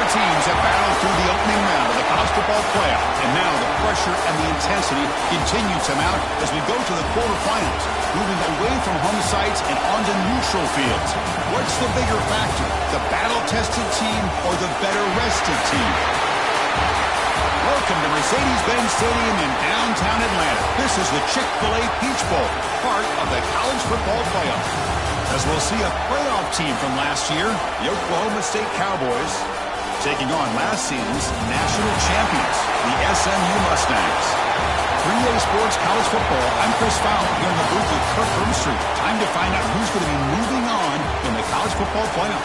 Four teams have battled through the opening round of the college football playoff, and now the pressure and the intensity continue to mount as we go to the quarterfinals, moving away from home sites and onto neutral fields. What's the bigger factor, the battle-tested team or the better-rested team? Welcome to Mercedes-Benz Stadium in downtown Atlanta. This is the Chick-fil-A Peach Bowl, part of the college football playoff. As we'll see a playoff team from last year, the Oklahoma State Cowboys, taking on last season's national champions, the SMU Mustangs. 3A Sports College Football, I'm Chris Fowler here in the booth with Kirk Broomstreet. Time to find out who's going to be moving on in the college football playoff.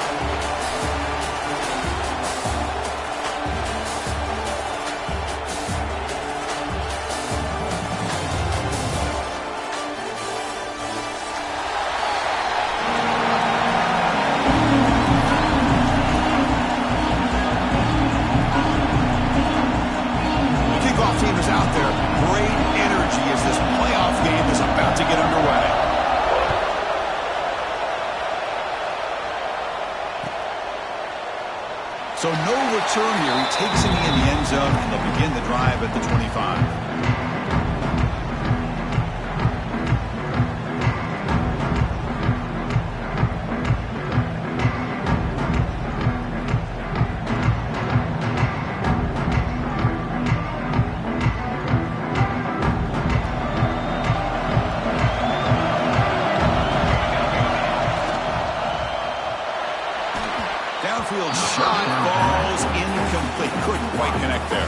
So no return here. He takes it in the end zone, and they'll begin the drive at the 25. Downfield shot falls incomplete. Couldn't quite connect there.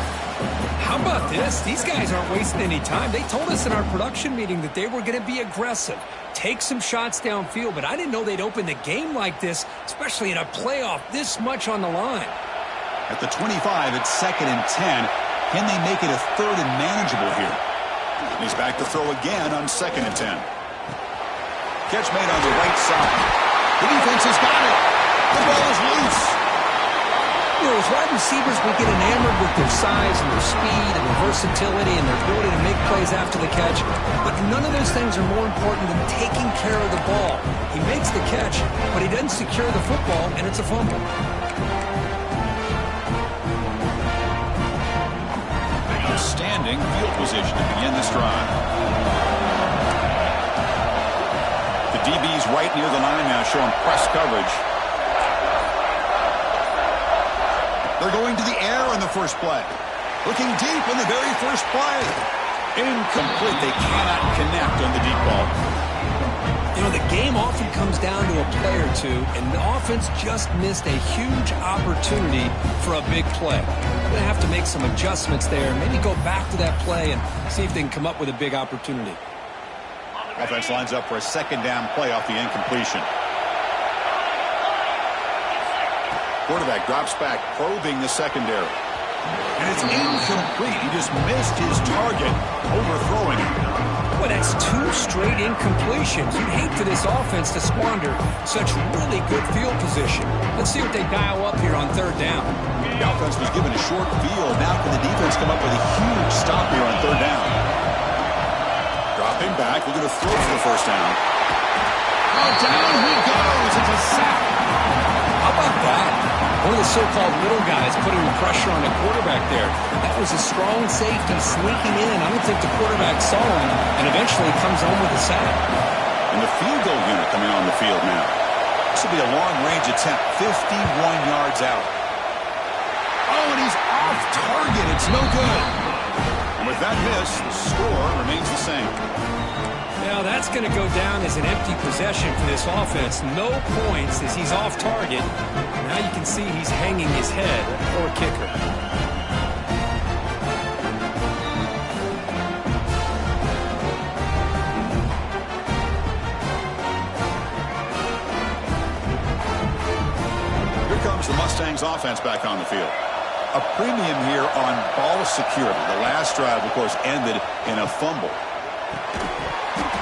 How about this? These guys aren't wasting any time. They told us in our production meeting that they were going to be aggressive, take some shots downfield, but I didn't know they'd open the game like this, especially in a playoff, this much on the line. At the 25, it's 2nd and 10. Can they make it a 3rd and manageable here? He's back to throw again on 2nd and 10. Catch made on the right side. The defense has got it. The ball is loose. You know, as wide receivers, we get enamored with their size and their speed and their versatility and their ability to make plays after the catch. But none of those things are more important than taking care of the ball. He makes the catch, but he doesn't secure the football, and it's a fumble. Outstanding field position to begin this drive. The DB's right near the line now, showing press coverage. They're going to the air on the first play. Looking deep in the very first play. Incomplete. They cannot connect on the deep ball. You know, the game often comes down to a play or two, and the offense just missed a huge opportunity for a big play. They're going to have to make some adjustments there, maybe go back to that play and see if they can come up with a big opportunity. Offense lines up for a 2nd down play off the incompletion. Quarterback drops back, probing the secondary. And it's incomplete. He just missed his target, overthrowing it. Boy, that's 2 straight incompletions. You'd hate for this offense to squander such really good field position. Let's see what they dial up here on 3rd down. The offense was given a short field. Now can the defense come up with a huge stop here on 3rd down? Dropping back, we're going to throw for the 1st down. Oh, down he goes. It's a sack. How about that? One of the so-called little guys putting the pressure on the quarterback there. That was a strong safety sneaking in. I don't think the quarterback saw him, and eventually comes home with a sack. And the field goal unit coming on the field now. This will be a long-range attempt, 51 yards out. Oh, and he's off target. It's no good. And with that miss, the score remains the same. Now that's going to go down as an empty possession for this offense. No points as he's off target. Now you can see he's hanging his head. Poor kicker. Here comes the Mustangs offense back on the field. A premium here on ball security. The last drive, of course, ended in a fumble.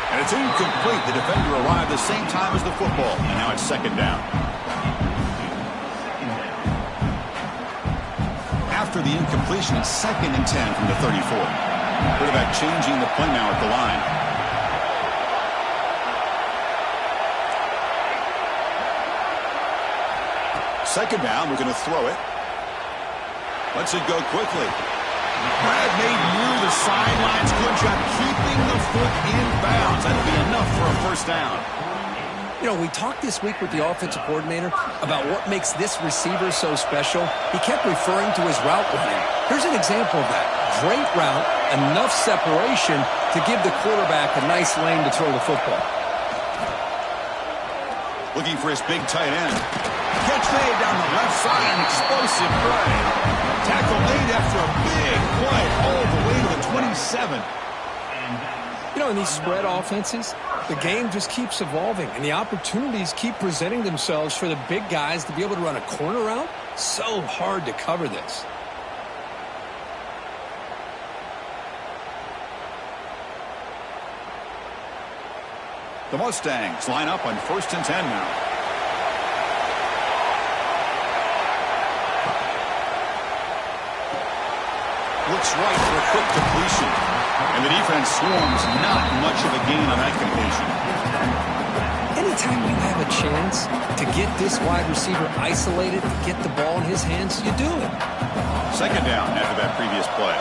And it's incomplete. The defender arrived the same time as the football. And now it's 2nd down. After the incompletion, it's 2nd and 10 from the 34. Quarterback changing the play now at the line. Second down, we're going to throw it. Lets it go quickly. Brad made near the sidelines. Good job keeping the foot in bounds. That'll be enough for a first down. You know, we talked this week with the offensive coordinator about what makes this receiver so special. He kept referring to his route running. Here's an example of that. Great route, enough separation to give the quarterback a nice lane to throw the football. Looking for his big tight end. Catch made down the left side, an explosive play. Tackle made after a big play all the way to the 27. You know, in these spread offenses, the game just keeps evolving, and the opportunities keep presenting themselves for the big guys to be able to run a corner route. So hard to cover this. The Mustangs line up on 1st and 10 now. Looks right for a quick completion. And the defense swarms, not much of a gain on that completion. Anytime you have a chance to get this wide receiver isolated, to get the ball in his hands, you do it. 2nd down after that previous play.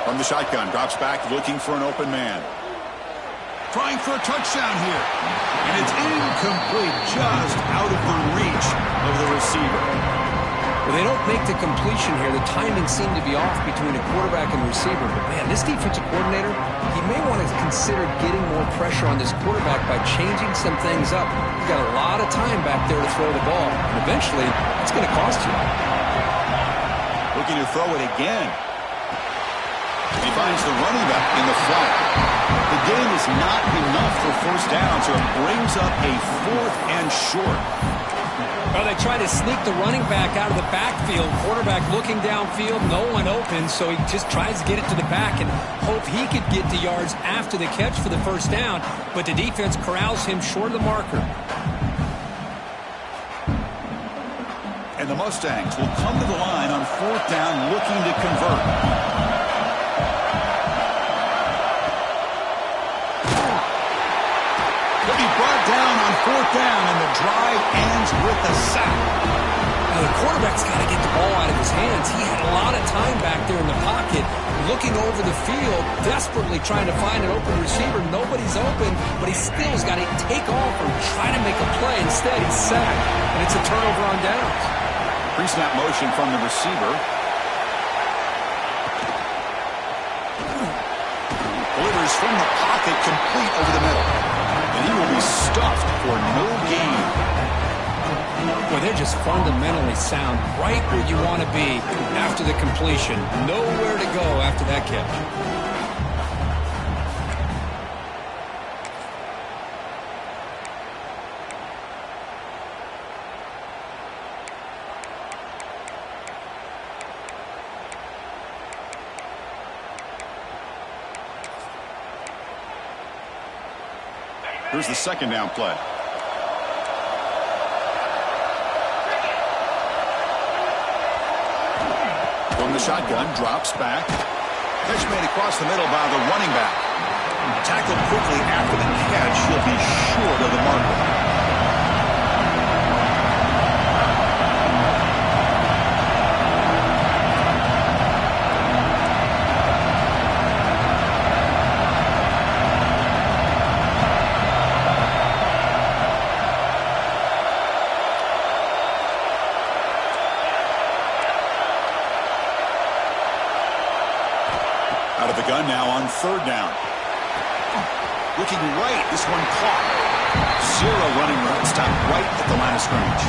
From the shotgun, drops back, looking for an open man. Trying for a touchdown here. And it's incomplete, just out of the reach of the receiver. Well, they don't make the completion here. The timing seemed to be off between a quarterback and receiver. But, man, this defensive coordinator, he may want to consider getting more pressure on this quarterback by changing some things up. He's got a lot of time back there to throw the ball. And eventually, it's going to cost you. Looking to throw it again. He finds the running back in the flat. The gain is not enough for first down, so it brings up a 4th and short. Well, they try to sneak the running back out of the backfield. Quarterback looking downfield, no one open, so he just tries to get it to the back and hope he could get the yards after the catch for the first down, but the defense corrals him short of the marker. And the Mustangs will come to the line on 4th down looking to convert. Brought down on 4th down, and the drive ends with a sack. Now, the quarterback's got to get the ball out of his hands. He had a lot of time back there in the pocket, looking over the field, desperately trying to find an open receiver. Nobody's open, but he still's got to take off or try to make a play. Instead, he's sacked, and it's a turnover on downs. Pre-snap motion from the receiver. Delivers from the pocket, complete over the middle. And he will be stuffed for no gain. Boy, they're just fundamentally sound, right where you want to be after the completion. Nowhere to go after that catch. Here's the 2nd down play. From the shotgun, drops back. Catch made across the middle by the running back. Tackled quickly after the catch. He'll be short of the marker. Out of the gun now on 3rd down. Looking right, this one caught. 0 running room, stopped right at the line of scrimmage.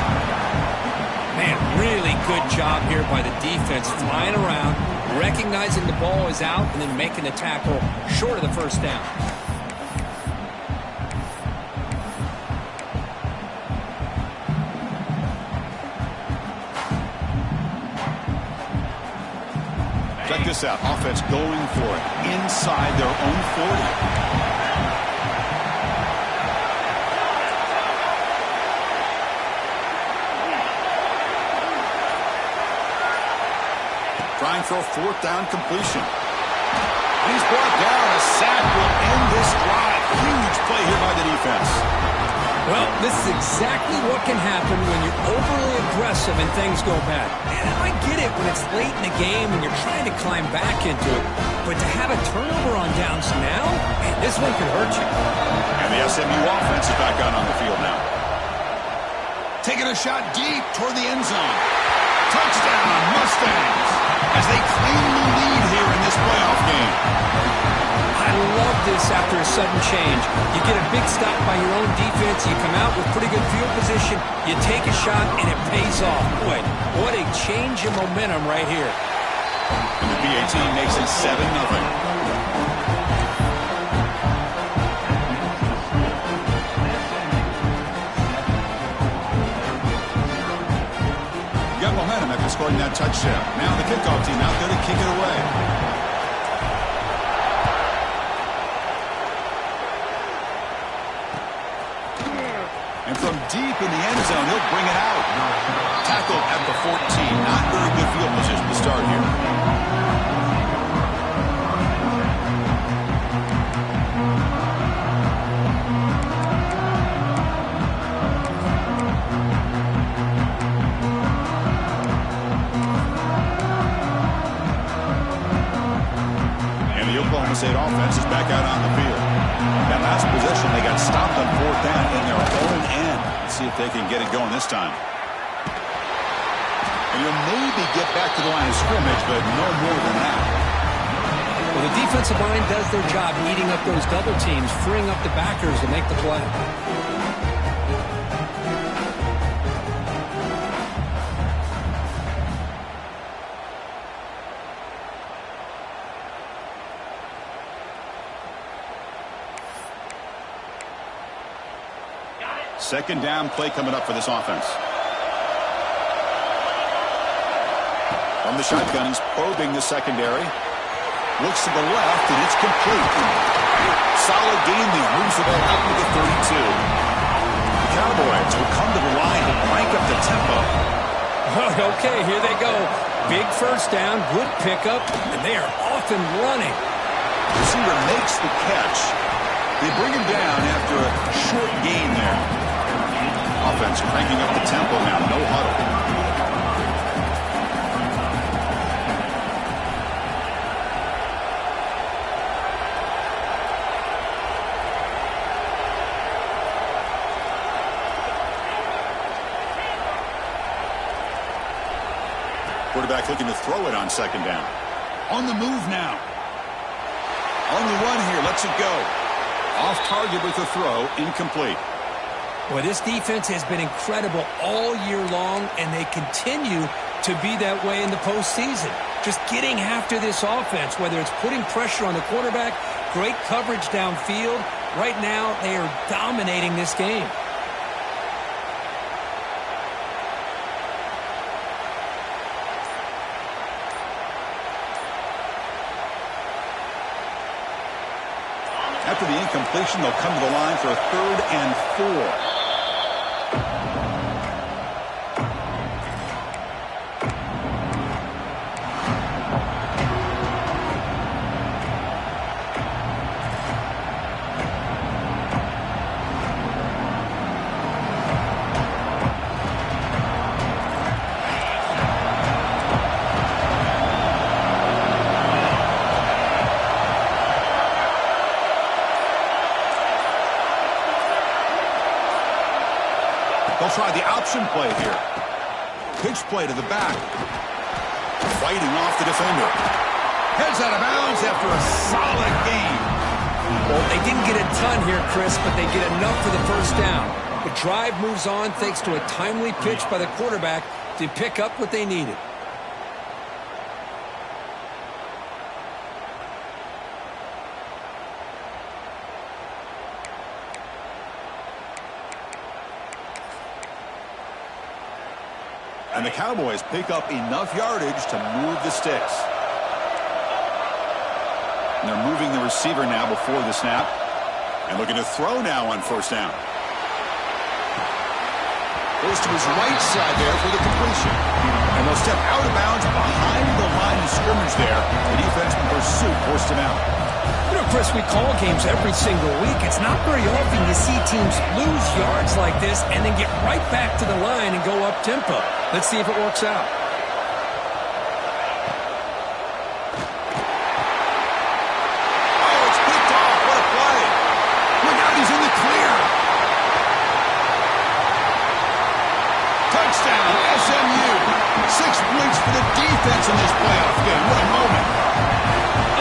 Man, really good job here by the defense, flying around, recognizing the ball is out, and then making the tackle short of the first down. Check this out. Offense going for it inside their own 40. Trying for a 4th down completion. He's brought down. A sack will end this drive. Huge play here by the defense. Well, this is exactly what can happen when you're overly aggressive and things go bad. And I get it when it's late in the game and you're trying to climb back into it. But to have a turnover on downs now, man, this one could hurt you. And the SMU offense is back out on the field now. Taking a shot deep toward the end zone. Touchdown, Mustangs, as they claim the lead here in this playoff game. I love this after a sudden change. You get a big stop by your own defense. You come out with pretty good field position. You take a shot, and it pays off. Boy, what a change in momentum right here. And the BAT makes it 7-0. Got momentum after scoring that touchdown. Now the kickoff team out there to kick it away. And from deep in the end zone, he'll bring it out. Tackled at the 14. Not very good field position to start here. And the Oklahoma State offense is back out on the field. That last possession, they got stopped on 4th down in their own end. Let's see if they can get it going this time. And you'll maybe get back to the line of scrimmage, but no more than that. Well, the defensive line does their job eating up those double teams, freeing up the backers to make the play. Second down play coming up for this offense. From the shotgun, he's probing the secondary. Looks to the left, and it's complete. Solid gain there. Moves the ball out to the 32. The Cowboys will come to the line to crank up the tempo. Okay, here they go. Big first down, good pickup, and they are off and running. Receiver makes the catch. They bring him down after a short gain there. Offense cranking up the tempo now. No huddle. Quarterback looking to throw it on second down. On the move now. On the run here. Lets it go. Off target with the throw. Incomplete. Boy, this defense has been incredible all year long, and they continue to be that way in the postseason. Just getting after this offense, whether it's putting pressure on the quarterback, great coverage downfield. Right now, they are dominating this game. After the incompletion, they'll come to the line for a 3rd and 4. They'll try the option play here. Pitch play to the back. Fighting off the defender. Heads out of bounds after a solid gain. Well, they didn't get a ton here, Chris, but they get enough for the first down. The drive moves on thanks to a timely pitch by the quarterback to pick up what they needed. And the Cowboys pick up enough yardage to move the sticks. And they're moving the receiver now before the snap. And looking to throw now on first down. Goes to his right side there for the completion. And they'll step out of bounds behind the line of scrimmage there. The defense in pursuit forced him out. You know, Chris, we call games every single week. It's not very often you see teams lose yards like this and then get right back to the line and go up tempo. Let's see if it works out. Oh, it's picked off. What a play. Look out, he's in the clear. Touchdown, SMU. 6 points for the defense in this playoff game. What a moment.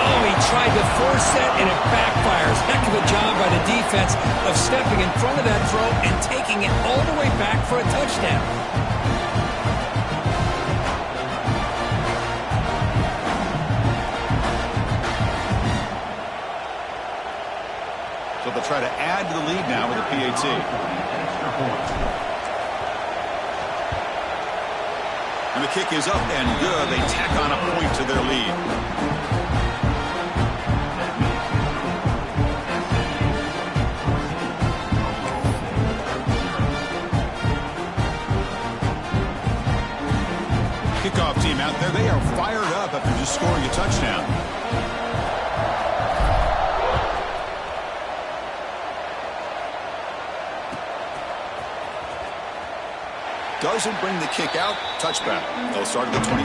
Oh, he tried to force it, and it backfires. Heck of a job by the defense of stepping in front of that throw and taking it all the way back for a touchdown. So they'll try to add to the lead now with a PAT. And the kick is up and good. They tack on a point to their lead. Kickoff team out there, they are fired up after just scoring a touchdown. Doesn't bring the kick out. Touchback. They'll start at the 25.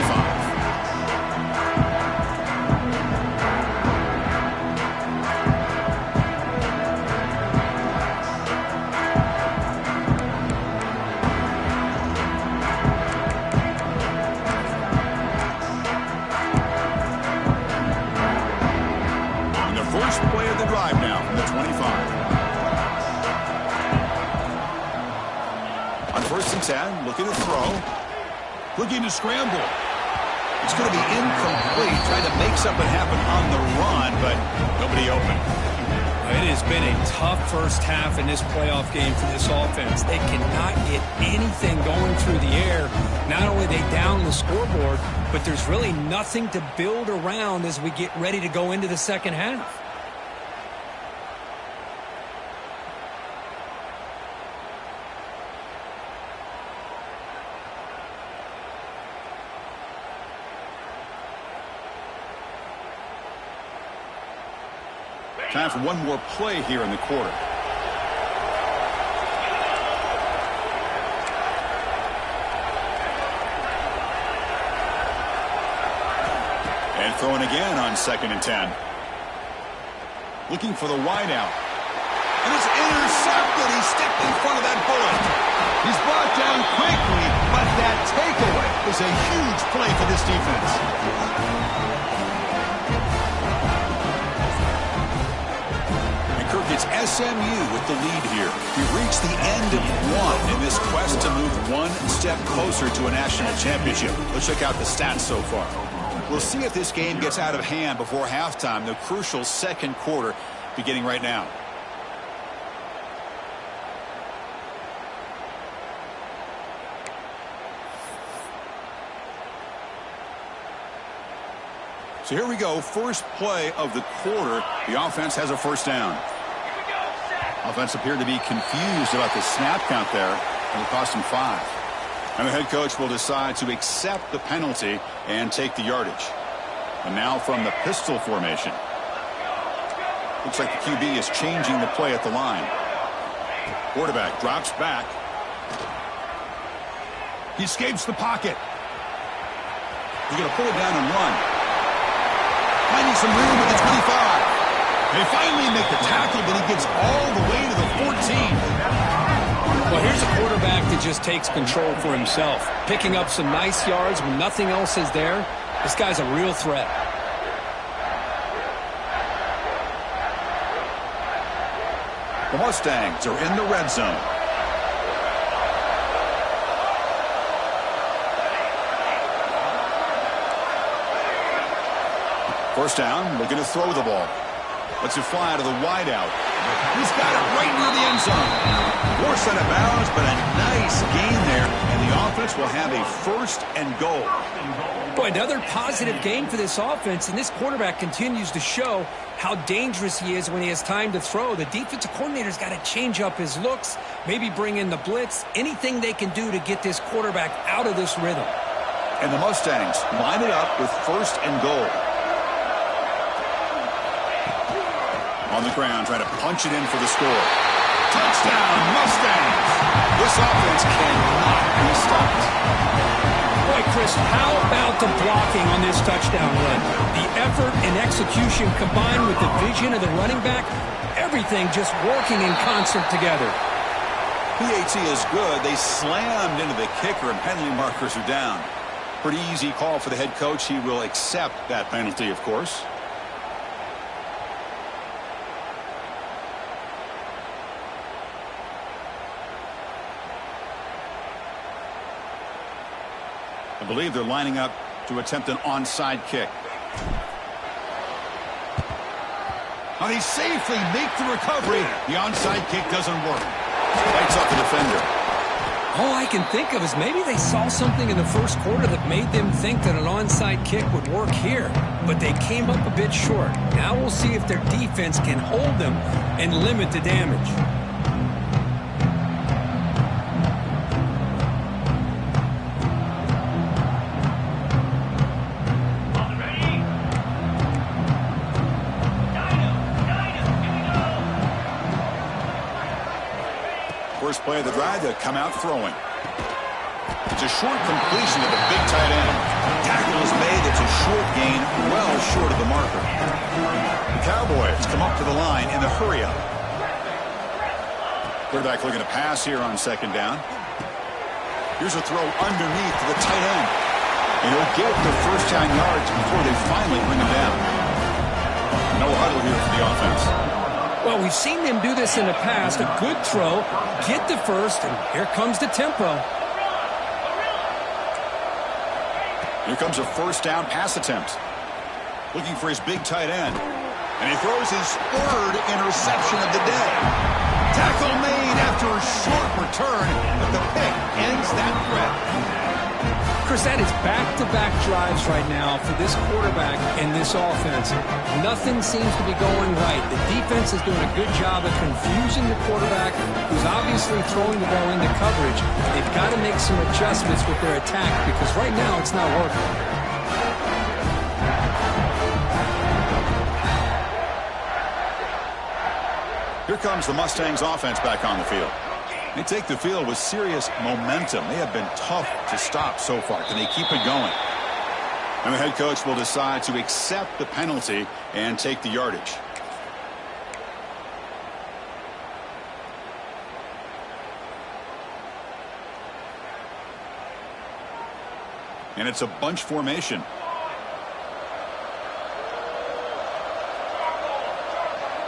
First play of the drive now from the 25. On 1st and 10, looking to throw. Looking to scramble. It's going to be incomplete. Trying to make something happen on the run, but nobody open. It has been a tough first half in this playoff game for this offense. They cannot get anything going through the air. Not only are they down the scoreboard, but there's really nothing to build around as we get ready to go into the second half. Time for one more play here in the quarter. And throwing again on 2nd and 10. Looking for the wide out. And it's intercepted. He stepped in front of that bullet. He's brought down quickly, but that takeaway is a huge play for this defense. It's SMU with the lead here. We've reached the end of one in this quest to move one step closer to a national championship. Let's check out the stats so far. We'll see if this game gets out of hand before halftime, the crucial second quarter beginning right now. So here we go, first play of the quarter. The offense has a first down. Offense appeared to be confused about the snap count there, and it cost him 5. And the head coach will decide to accept the penalty and take the yardage. And now from the pistol formation. Looks like the QB is changing the play at the line. Quarterback drops back. He escapes the pocket. He's going to pull it down and run. Finding some room at the 25. They finally make the tackle, but he gets all the way to the 14. Well, here's a quarterback that just takes control for himself. Picking up some nice yards when nothing else is there. This guy's a real threat. The Mustangs are in the red zone. First down, looking to throw the ball. Lets it fly to the wide out. He's got it right near the end zone. Forced out of bounds, but a nice gain there. And the offense will have a first and goal. Boy, another positive game for this offense, and this quarterback continues to show how dangerous he is when he has time to throw. The defensive coordinator's got to change up his looks, maybe bring in the blitz, anything they can do to get this quarterback out of this rhythm. And the Mustangs line it up with 1st and goal. On the ground, trying to punch it in for the score. Touchdown, Mustangs! This offense cannot be stopped. Boy, Chris, how about the blocking on this touchdown run? The effort and execution combined with the vision of the running back, everything just working in concert together. PAT is good. They slammed into the kicker, and penalty markers are down. Pretty easy call for the head coach. He will accept that penalty, of course. I believe they're lining up to attempt an onside kick. Now they safely make the recovery. The onside kick doesn't work. Lights up the defender. All I can think of is maybe they saw something in the first quarter that made them think that an onside kick would work here. But they came up a bit short. Now we'll see if their defense can hold them and limit the damage. First play of the drive, they'll come out throwing. It's a short completion to the big tight end. Tackle is made. It's a short gain, well short of the marker. The Cowboys come up to the line in the hurry-up. Quarterback looking to pass here on 2nd down. Here's a throw underneath to the tight end. And he'll get the first down yards before they finally bring him down. No huddle here for the offense. Well, we've seen them do this in the past. A good throw, get the first, and here comes the tempo. Here comes a first down pass attempt. Looking for his big tight end. And he throws his 3rd interception of the day. Tackle made after a short return, but the pick ends that threat. Chris, that is back-to-back drives right now for this quarterback and this offense. Nothing seems to be going right. The defense is doing a good job of confusing the quarterback, who's obviously throwing the ball into coverage. They've got to make some adjustments with their attack because right now it's not working. Here comes the Mustangs offense back on the field. They take the field with serious momentum. They have been tough to stop so far. Can they keep it going? And the head coach will decide to accept the penalty and take the yardage. And it's a bunch formation.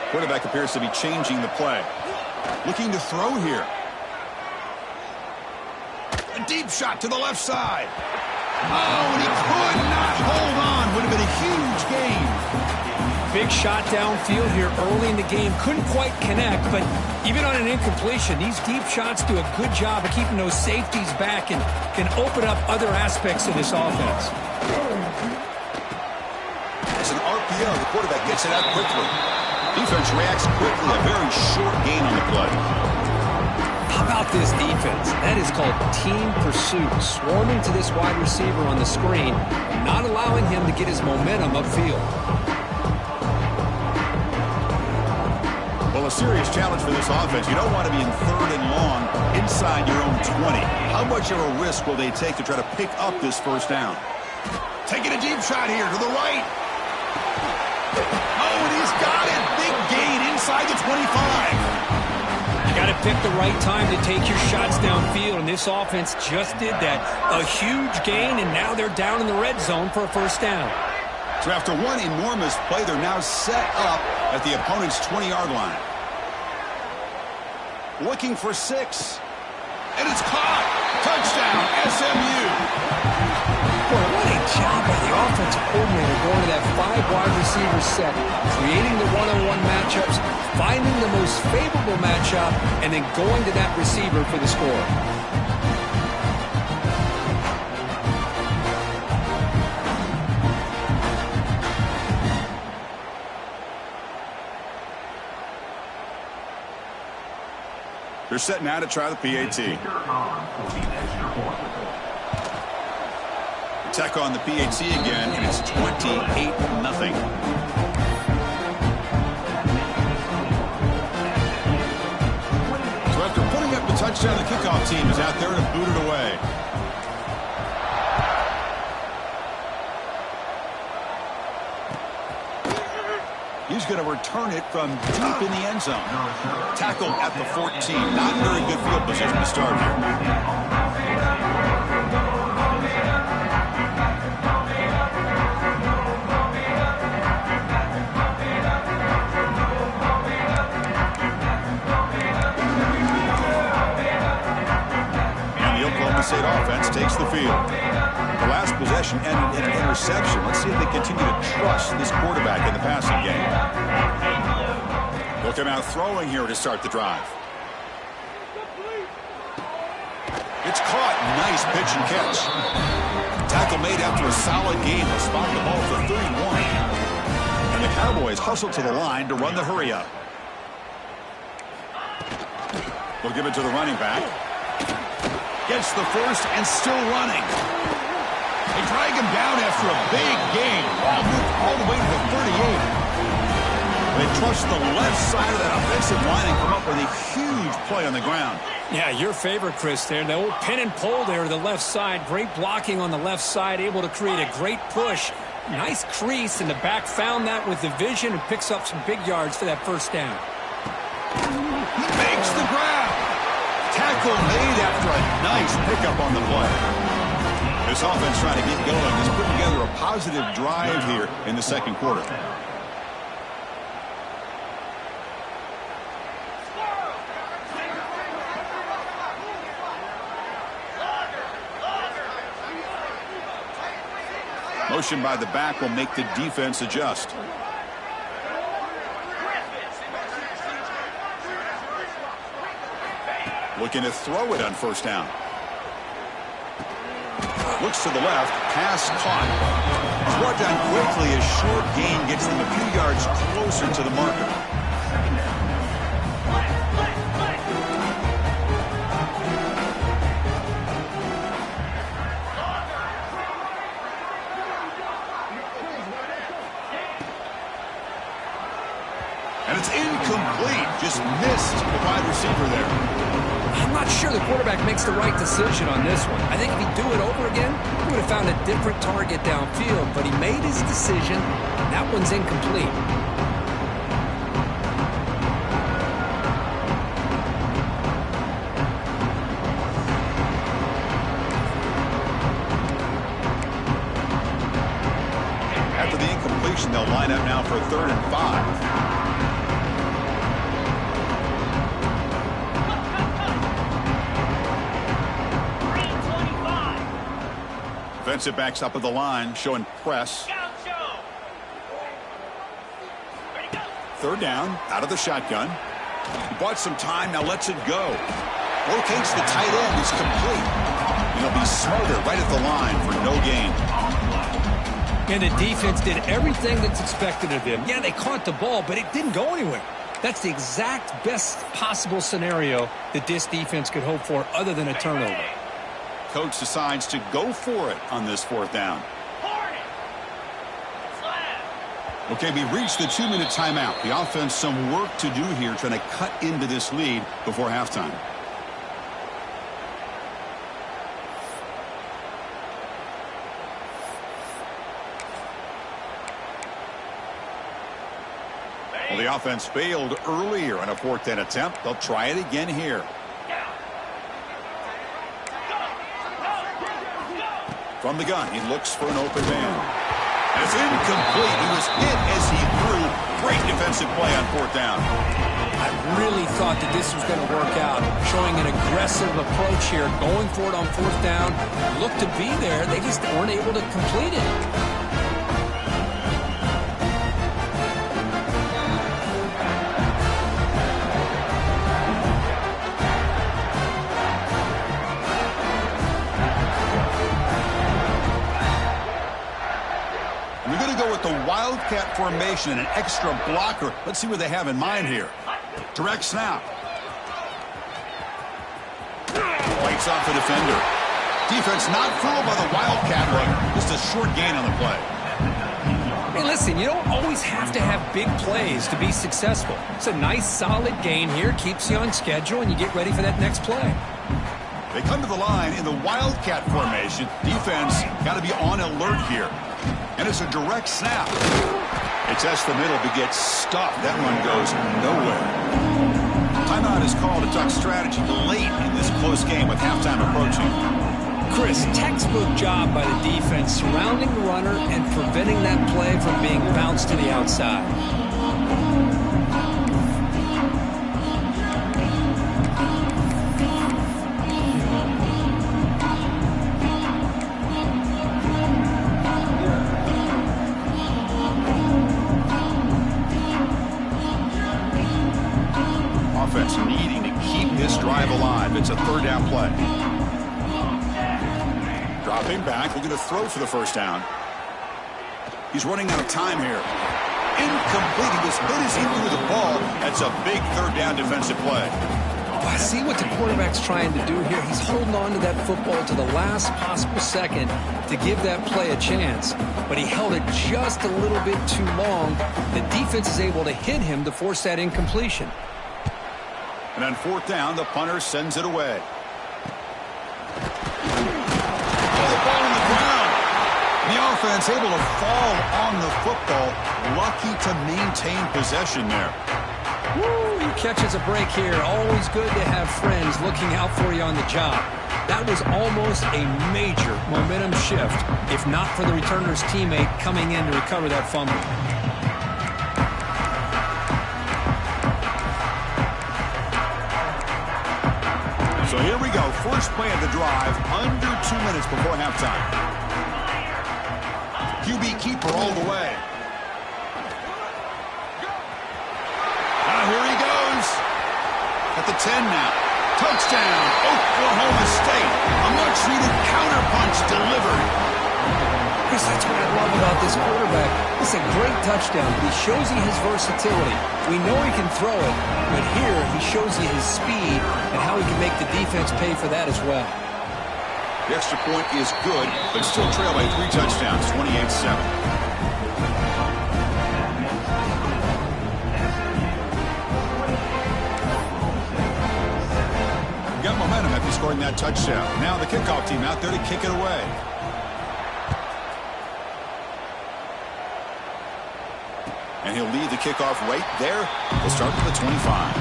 Quarterback appears to be changing the play. Looking to throw here. A deep shot to the left side. Oh, and he could not hold on. Would have been a huge gain. Big shot downfield here early in the game. Couldn't quite connect, but even on an incompletion, these deep shots do a good job of keeping those safeties back and can open up other aspects of this offense. As an RPO, the quarterback gets it out quickly. Defense reacts quickly. A very short gain on the play. How about this defense? That is called team pursuit. Swarming to this wide receiver on the screen, not allowing him to get his momentum upfield. Well, a serious challenge for this offense. You don't want to be in 3rd and long inside your own 20. How much of a risk will they take to try to pick up this first down? Taking a deep shot here to the right. Oh, and he's got it. Big gain inside the 25. You got to pick the right time to take your shots downfield, and this offense just did that. A huge gain, and now they're down in the red zone for a first down. So after one enormous play, they're now set up at the opponent's 20-yard line. Looking for 6. And it's caught. Touchdown, SMU. Boy, what a job by the offensive coordinator going to that 5-wide receiver set, creating the one-on-one matchups, finding the most favorable matchup, and then going to that receiver for the score. They're set now to try the PAT. Tech on the PHC again, and it's 28-0. So after putting up the touchdown, the kickoff team is out there to boot it away. He's going to return it from deep in the end zone. Tackle at the 14. Not very good field position to start here. And the Oklahoma State offense takes the field. The last possession ended in an interception. Let's see if they continue to trust this quarterback in the passing game. They'll come out throwing here to start the drive. It's caught. Nice pitch and catch. Tackle made after a solid game. They'll spot the ball for 31. And the Cowboys hustle to the line to run the hurry up. They'll give it to the running back. Gets the first and still running. They drag him down after a big gain. Ball moved all the way to the 38. They trust the left side of that offensive line and come up with a huge play on the ground. Yeah, your favorite, Chris, there. The old pin and pull there to the left side. Great blocking on the left side, able to create a great push. Nice crease, and the back found that with the vision and picks up some big yards for that first down. He makes the grab. Tackle made after a nice pickup on the play. This offense trying to get going. Just putting together a positive drive here in the second quarter. Motion by the back will make the defense adjust. Looking to throw it on first down. Looks to the left. Pass caught. Brought down quickly. A short gain gets them a few yards closer to the marker. And it's incomplete. Just missed the wide receiver there. I'm not sure the quarterback makes the right decision on this one. I think if he'd do it over again, he would have found a different target downfield. But he made his decision. That one's incomplete. After the incompletion, they'll line up now for 3rd and 5. Defensive backs up at the line, showing press. 3rd down, out of the shotgun. He bought some time, now lets it go. Locates the tight end, it's complete. And he'll be smothered right at the line for no gain. And the defense did everything that's expected of them. Yeah, they caught the ball, but it didn't go anywhere. That's the exact best possible scenario that this defense could hope for other than a turnover. Coach decides to go for it on this 4th down. Okay, we reached the 2-minute timeout. The offense some work to do here trying to cut into this lead before halftime. Well, the offense failed earlier on a 4th down attempt. They'll try it again here. From the gun, he looks for an open man. And it's incomplete. He was hit as he threw. Great defensive play on 4th down. I really thought that this was going to work out. Showing an aggressive approach here. Going for it on 4th down. Looked to be there. They just weren't able to complete it. Wildcat formation and an extra blocker. Let's see what they have in mind here. Direct snap. Fights off the defender. Defense not fooled by the Wildcat look. Just a short gain on the play. Hey, listen, you don't always have to have big plays to be successful. It's a nice, solid gain here. Keeps you on schedule, and you get ready for that next play. They come to the line in the Wildcat formation. Defense got to be on alert here. And it's a direct snap. It tests the middle but gets stuffed. That run goes nowhere. Timeout is called to talk strategy late in this close game with halftime approaching. Chris, textbook job by the defense surrounding the runner and preventing that play from being bounced to the outside. Offense needing to keep this drive alive. It's a third down play. Dropping back, looking to throw for the first down. He's running out of time here. Incomplete. He was good as he threw the ball. That's a big third down defensive play. I see what the quarterback's trying to do here. He's holding on to that football to the last possible second to give that play a chance. But he held it just a little bit too long. The defense is able to hit him to force that incompletion. And on fourth down, the punter sends it away. The offense able to fall on the football. Lucky to maintain possession there. Woo, he catches a break here. Always good to have friends looking out for you on the job. That was almost a major momentum shift, if not for the returner's teammate coming in to recover that fumble. So here we go. First play of the drive, under 2 minutes before halftime. QB keeper all the way. Here he goes. At the 10 now. Touchdown, Oklahoma State. A much-needed counterpunch delivered. Chris, that's what I love about this quarterback. It's a great touchdown, but he shows you his versatility. We know he can throw it, but here he shows you his speed and how he can make the defense pay for that as well. The extra point is good, but still trail by 3 touchdowns, 28-7. Got momentum after scoring that touchdown. Now the kickoff team out there to kick it away. And he'll lead the kickoff right there. We'll start with the 25.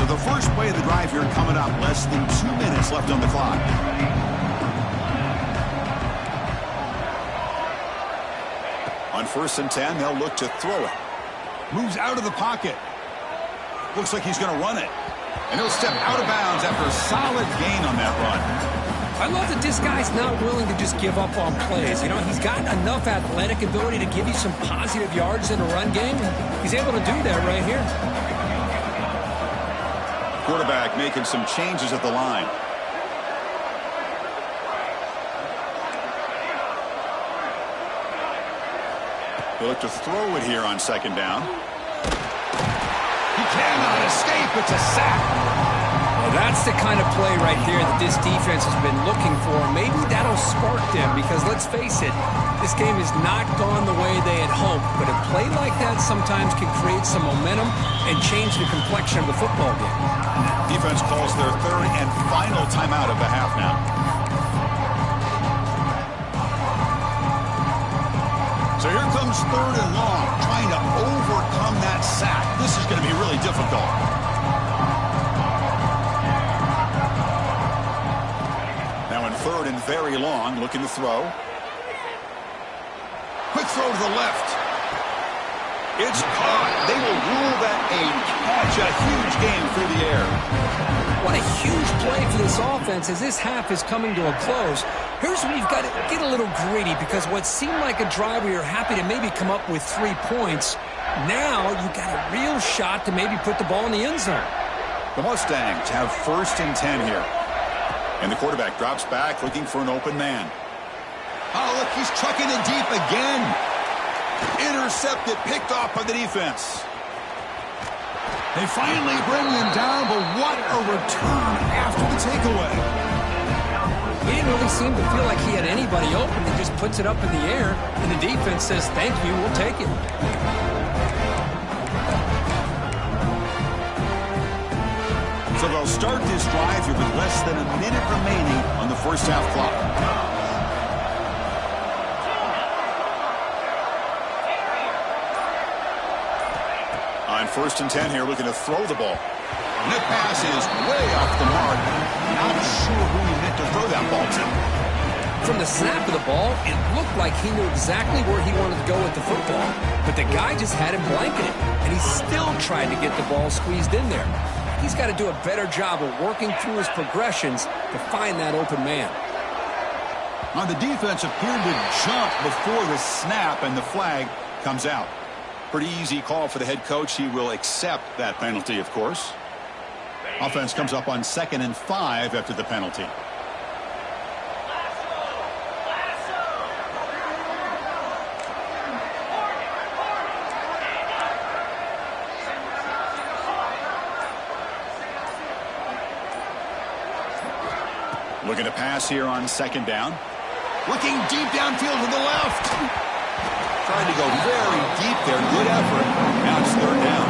The first play of the drive here coming up. Less than 2 minutes left on the clock. On 1st and 10, they'll look to throw it. Moves out of the pocket. Looks like he's going to run it. And he'll step out of bounds after a solid gain on that run. I love that this guy's not willing to just give up on plays. You know, he's got enough athletic ability to give you some positive yards in a run game. He's able to do that right here. Quarterback making some changes at the line. He'll look to throw it here on 2nd down. He cannot escape. It's a sack. Well, that's the kind of play right here that this defense has been looking for. Maybe that'll spark them because, let's face it, this game has not gone the way they had hoped. But a play like that sometimes can create some momentum and change the complexion of the football game. Defense calls their 3rd and final timeout of the half now. So here comes 3rd and long, trying to overcome that sack. This is going to be really difficult. Now in 3rd and very long, looking to throw. Quick throw to the left. It's caught. They will rule that a catch. A huge game through the air. What a huge play for this offense as this half is coming to a close. Here's where you've got to get a little greedy because what seemed like a drive where you're happy to maybe come up with 3 points, now you've got a real shot to maybe put the ball in the end zone. The Mustangs have 1st and 10 here. And the quarterback drops back looking for an open man. Oh, look, he's chucking it deep again. Intercepted, picked off by the defense. They finally bring him down, but what a return after the takeaway. He didn't really seem to feel like he had anybody open. He just puts it up in the air, and the defense says, thank you, we'll take it. So they'll start this drive here with less than a minute remaining on the first half clock. On 1st and 10 here, looking to throw the ball. And that pass is way off the mark. Not sure who he meant to throw that ball to. From the snap of the ball, it looked like he knew exactly where he wanted to go with the football. But the guy just had him blanketed, and he still tried to get the ball squeezed in there. He's got to do a better job of working through his progressions to find that open man. On the defense appeared to jump before the snap, and the flag comes out. Pretty easy call for the head coach. He will accept that penalty, of course. Offense comes up on 2nd and 5 after the penalty. Looking to pass here on 2nd down. Looking deep downfield to the left. Trying to go very deep there. Good effort. Now it's 3rd down.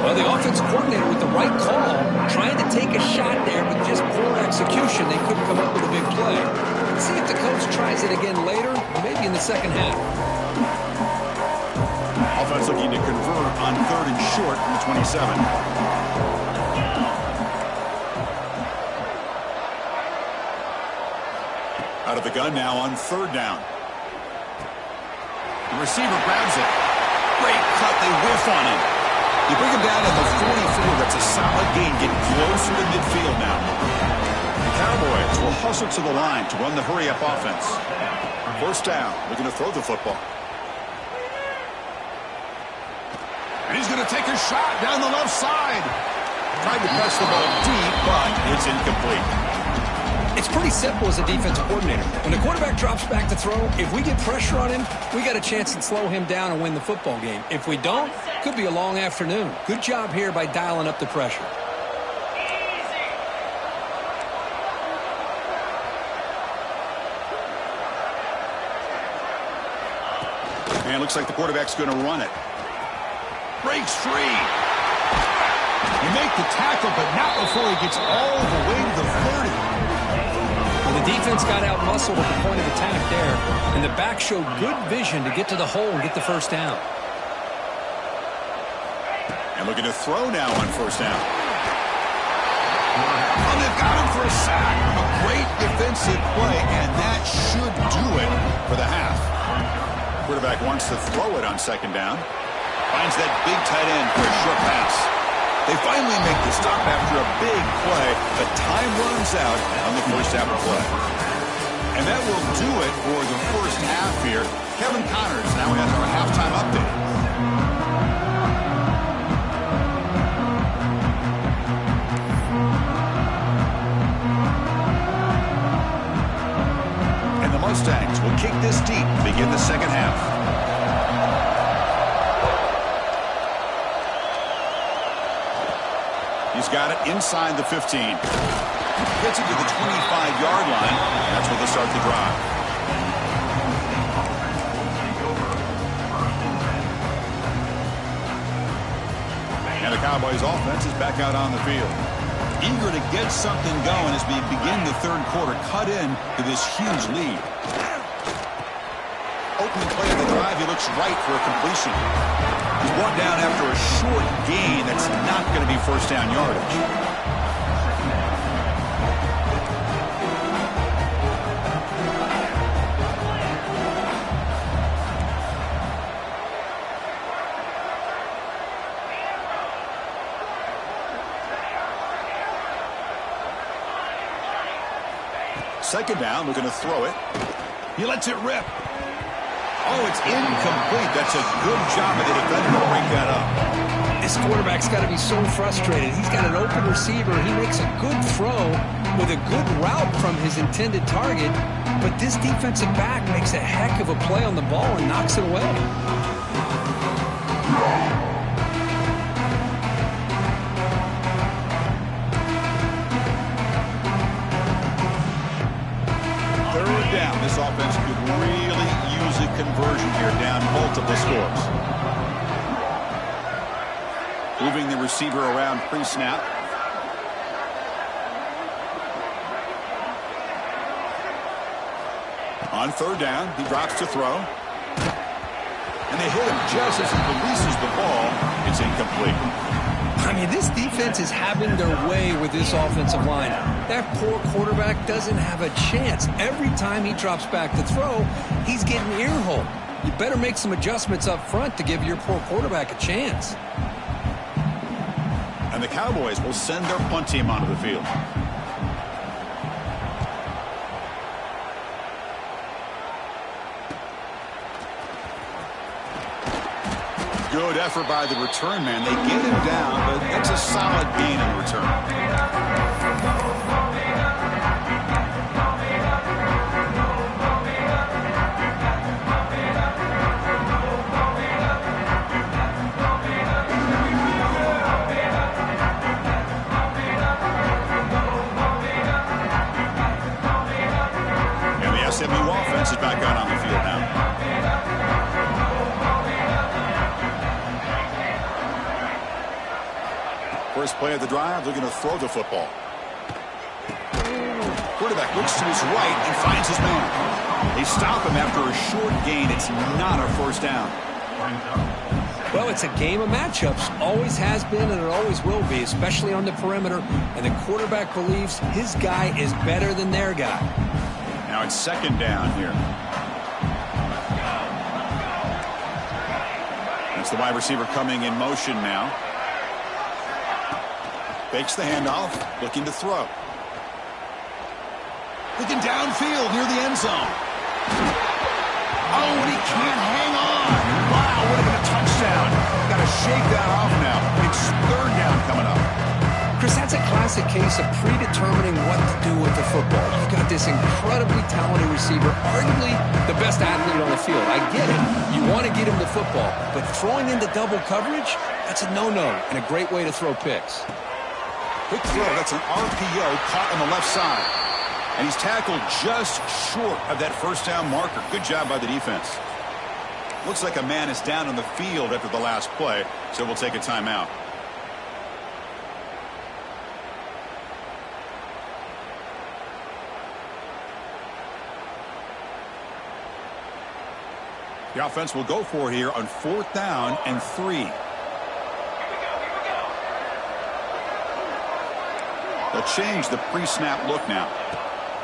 Well, the offense coordinator with the right call, trying to take a shot there, but just poor execution. They couldn't come up with a big play. Let's see if the coach tries it again later, or maybe in the second half. Offense looking to convert on 3rd and short from the 27. Out of the gun now on 3rd down. The receiver grabs it. Great cut. They whiff on him. You bring him down at the 44. That's a solid gain. Getting closer to midfield now. The Cowboys will hustle to the line to run the hurry-up offense. 1st down. Looking to throw the football. And he's going to take a shot down the left side. Tried to press the ball deep, but it's incomplete. It's pretty simple as a defensive coordinator. When the quarterback drops back to throw, if we get pressure on him, we got a chance to slow him down and win the football game. If we don't, could be a long afternoon. Good job here by dialing up the pressure. And looks like the quarterback's going to run it. Breaks free. You make the tackle, but not before he gets all the way to the 30. The defense got out-muscled at the point of attack there, and the back showed good vision to get to the hole and get the 1st down. And looking to throw now on 1st down. And they've got him for a sack. A great defensive play, and that should do it for the half. Quarterback wants to throw it on 2nd down. Finds that big tight end for a short pass. They finally make the stop after a big play, but time runs out on the 1st half of play. And that will do it for the 1st half here. Kevin Connors now has our halftime update. And the Mustangs will kick this deep to begin the 2nd half. He's got it inside the 15. Gets it to the 25-yard line. That's where they start the drive. And the Cowboys offense is back out on the field. Eager to get something going as we begin the 3rd quarter. Cut in to this huge lead. Opening play of the drive, he looks right for a completion. He's brought down after a short gain. That's not going to be 1st down yardage. Second down, looking to throw it. He lets it rip. Oh, it's incomplete. That's a good job of the defender to break that up. This quarterback's got to be so frustrated. He's got an open receiver. He makes a good throw with a good route from his intended target, but this defensive back makes a heck of a play on the ball and knocks it away. Moving the receiver around pre-snap. On third down, he drops to throw. And they hit him just as he releases the ball. It's incomplete. I mean, this defense is having their way with this offensive line. That poor quarterback doesn't have a chance. Every time he drops back to throw, he's getting earholed. You better make some adjustments up front to give your poor quarterback a chance. And the Cowboys will send their punt team onto the field. Good effort by the return man. They get him down, but that's a solid gain in return. And the SMU offense is back out on the field now. First play of the drive, looking to throw the football. Quarterback looks to his right and finds his man. They stop him after a short gain. It's not a first down. Well, it's a game of matchups. Always has been and it always will be, especially on the perimeter. And the quarterback believes his guy is better than their guy. Now it's second down here. That's the wide receiver coming in motion now. Fakes the handoff, looking to throw. Looking downfield near the end zone. Oh, and he can't hang on. Wow, what a touchdown. Got to shake that off now. It's third down coming up. Chris, that's a classic case of predetermining what to do with the football. You've got this incredibly talented receiver, arguably the best athlete on the field. I get it. You want to get him the football, but throwing into double coverage, that's a no-no and a great way to throw picks. Quick throw. That's an RPO caught on the left side. And he's tackled just short of that first down marker. Good job by the defense. Looks like a man is down on the field after the last play, so we'll take a timeout. The offense will go for here on 4th down and 3. They'll change the pre-snap look now.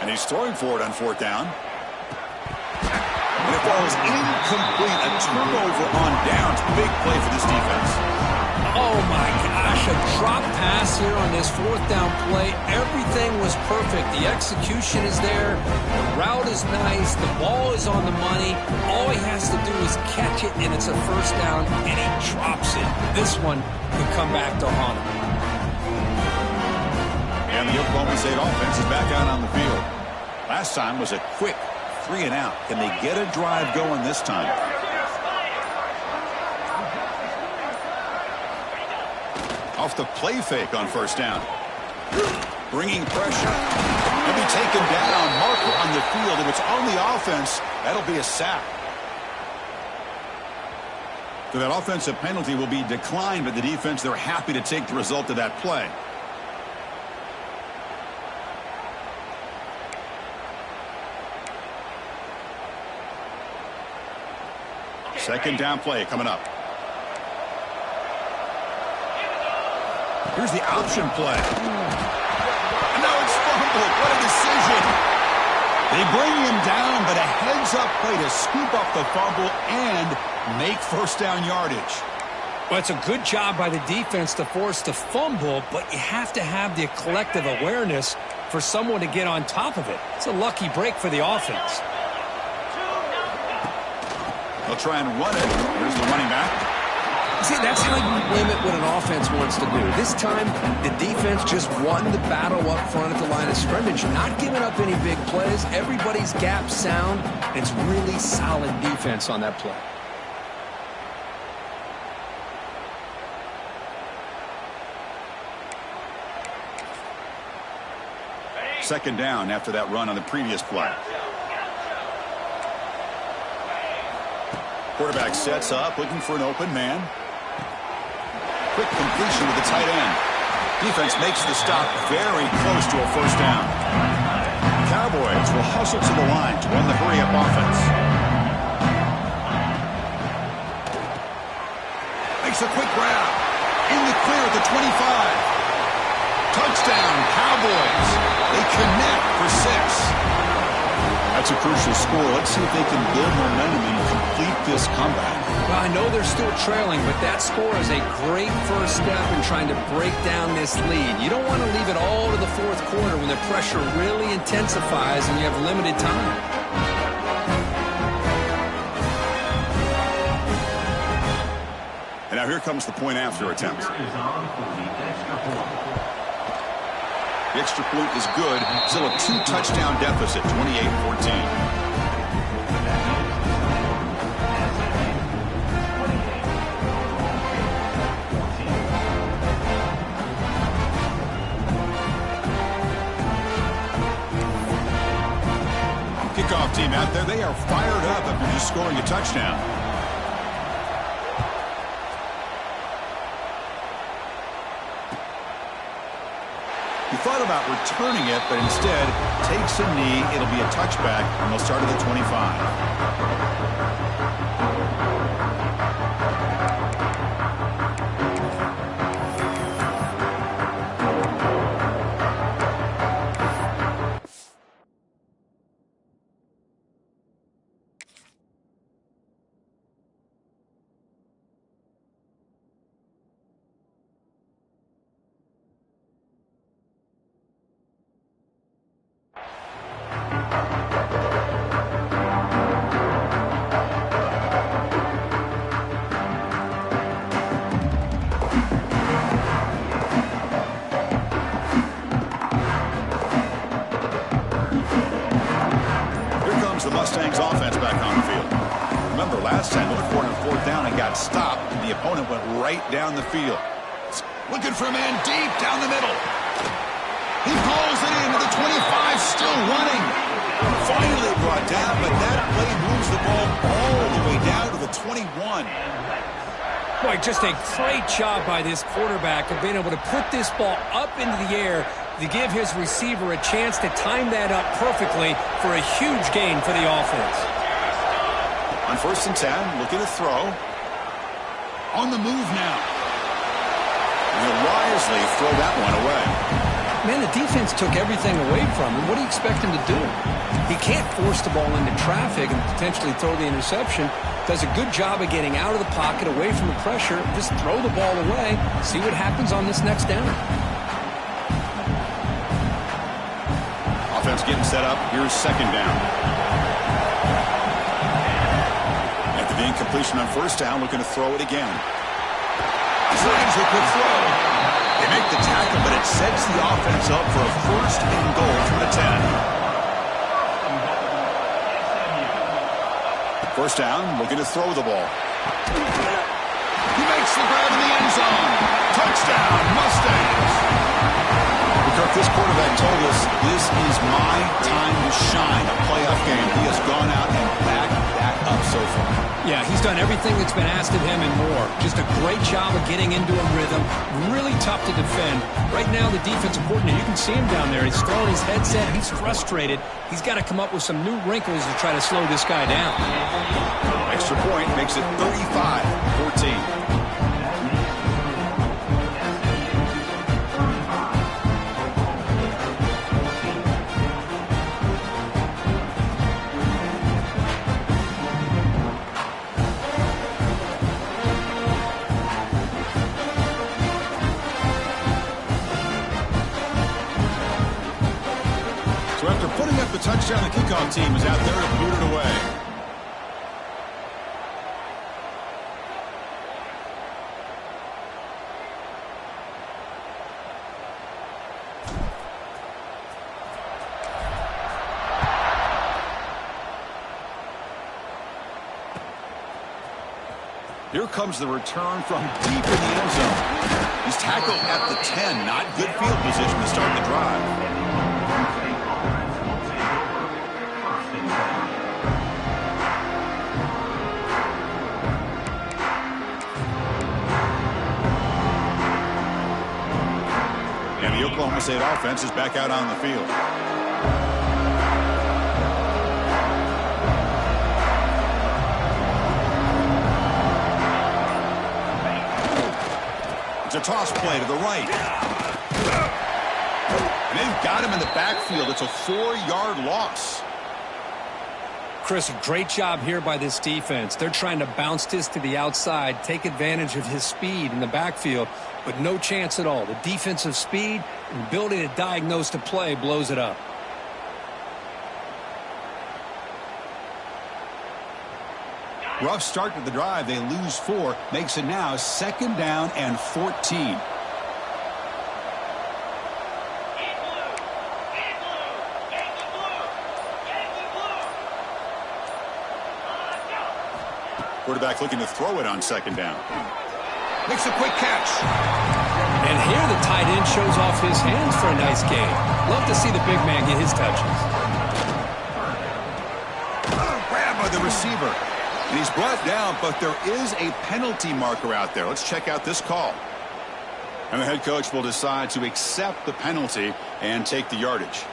And he's throwing for it on 4th down. And it falls incomplete. A turnover on downs. Big play for this defense. Oh, my gosh. A drop pass here on this 4th down play. Everything was perfect. The execution is there. The route is nice. The ball is on the money. All he has to do is catch it, and it's a first down, and he drops it. This one could come back to haunt him. And the Oklahoma State offense is back out on the field. Last time was a quick 3 and out. Can they get a drive going this time? Off the play fake on first down. Bringing pressure. He'll be taken down. Marker on the field. If it's on the offense, that'll be a sack. So that offensive penalty will be declined by the defense. They're happy to take the result of that play. Second down play coming up. Here's the option play. And now it's fumbled. What a decision. They bring him down, but a heads-up play to scoop up the fumble and make first down yardage. Well, it's a good job by the defense to force the fumble, but you have to have the collective awareness for someone to get on top of it. It's a lucky break for the offense. They'll try and run it. Here's the running back. See, that's how you limit what an offense wants to do. This time, the defense just won the battle up front at the line of scrimmage, not giving up any big plays. Everybody's gap sound. It's really solid defense on that play. Second down after that run on the previous play. Quarterback sets up, looking for an open man. Quick completion to the tight end. Defense makes the stop very close to a first down. Cowboys will hustle to the line to run the hurry-up offense. Makes a quick grab. In the clear at the 25. Touchdown, Cowboys. They connect for 6. That's a crucial score. Let's see if they can build momentum and complete this comeback. Well, I know they're still trailing, but that score is a great first step in trying to break down this lead. You don't want to leave it all to the fourth quarter when the pressure really intensifies and you have limited time. And now here comes the point after attempt. The extra point is good. Still a 2-touchdown deficit, 28-14. Kickoff team out there, they are fired up after just scoring a touchdown. He thought about returning it, but instead takes a knee. It'll be a touchback, and they'll start at the 25. The Mustangs offense back on the field. Remember, last time they were on 4th down and got stopped, and the opponent went right down the field. Looking for a man deep down the middle. He pulls it into the 25, still running. Finally brought down, but that play moves the ball all the way down to the 21. Boy, just a great job by this quarterback of being able to put this ball up into the air to give his receiver a chance to time that up perfectly for a huge gain for the offense. On 1st and 10, looking to throw. On the move now. And he'll wisely throw that one away. Man, the defense took everything away from him. What do you expect him to do? He can't force the ball into traffic and potentially throw the interception. Does a good job of getting out of the pocket, away from the pressure. Just throw the ball away. See what happens on this next down. Offense getting set up. Here's 2nd down. After the incompletion on 1st down, looking to throw it again. Drags a quick throw. They make the tackle, but it sets the offense up for a 1st and goal from the 10. 1st down, looking to throw the ball. He makes the grab in the end zone. Touchdown, Mustangs. Kirk, this quarterback told us this is my time to shine, a playoff game. He has gone out and backed that up so far. Yeah, he's done everything that's been asked of him and more. Just a great job of getting into a rhythm. Really tough to defend. Right now, the defensive coordinator, you can see him down there. He's throwing his headset. He's frustrated. He's got to come up with some new wrinkles to try to slow this guy down. Extra point makes it 35-14. So after putting up the touchdown, the kickoff team is out there to boot it away. Here comes the return from deep in the end zone. He's tackled at the 10. Not good field position to start the drive. Oklahoma State offense is back out on the field. It's a toss play to the right. And they've got him in the backfield. It's a 4-yard loss. Chris, a great job here by this defense. They're trying to bounce this to the outside, take advantage of his speed in the backfield, but no chance at all. The defensive speed and ability to diagnose the play blows it up. Rough start to the drive. They lose 4. Makes it now 2nd down and 14. Quarterback looking to throw it on 2nd down. Makes a quick catch. And here the tight end shows off his hands for a nice gain. Love to see the big man get his touches. Grab by the receiver. And he's brought down, but there is a penalty marker out there. Let's check out this call. And the head coach will decide to accept the penalty and take the yardage.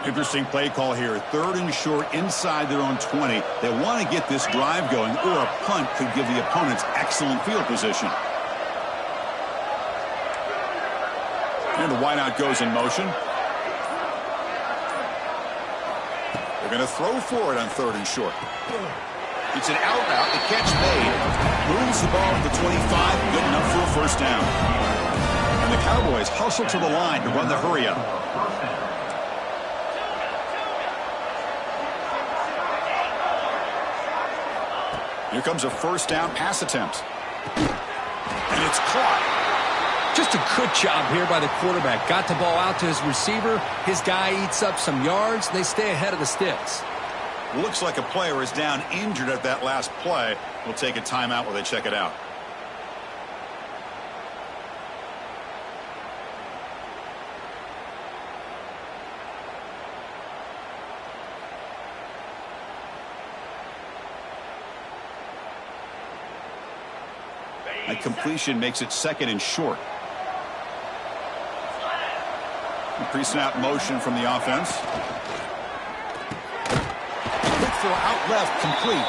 Interesting play call here. 3rd and short inside their own 20. They want to get this drive going, or a punt could give the opponents excellent field position. And the wideout goes in motion. They're going to throw for it on 3rd and short. It's an out route. The catch made. Moves the ball to the 25. Good enough for a 1st down. And the Cowboys hustle to the line to run the hurry up. Here comes a 1st down pass attempt. And it's caught. Just a good job here by the quarterback. Got the ball out to his receiver. His guy eats up some yards. They stay ahead of the sticks. Looks like a player is down injured at that last play. We'll take a timeout while they check it out. That completion makes it 2nd and short. Pre-snap motion from the offense. Quick throw out left, complete.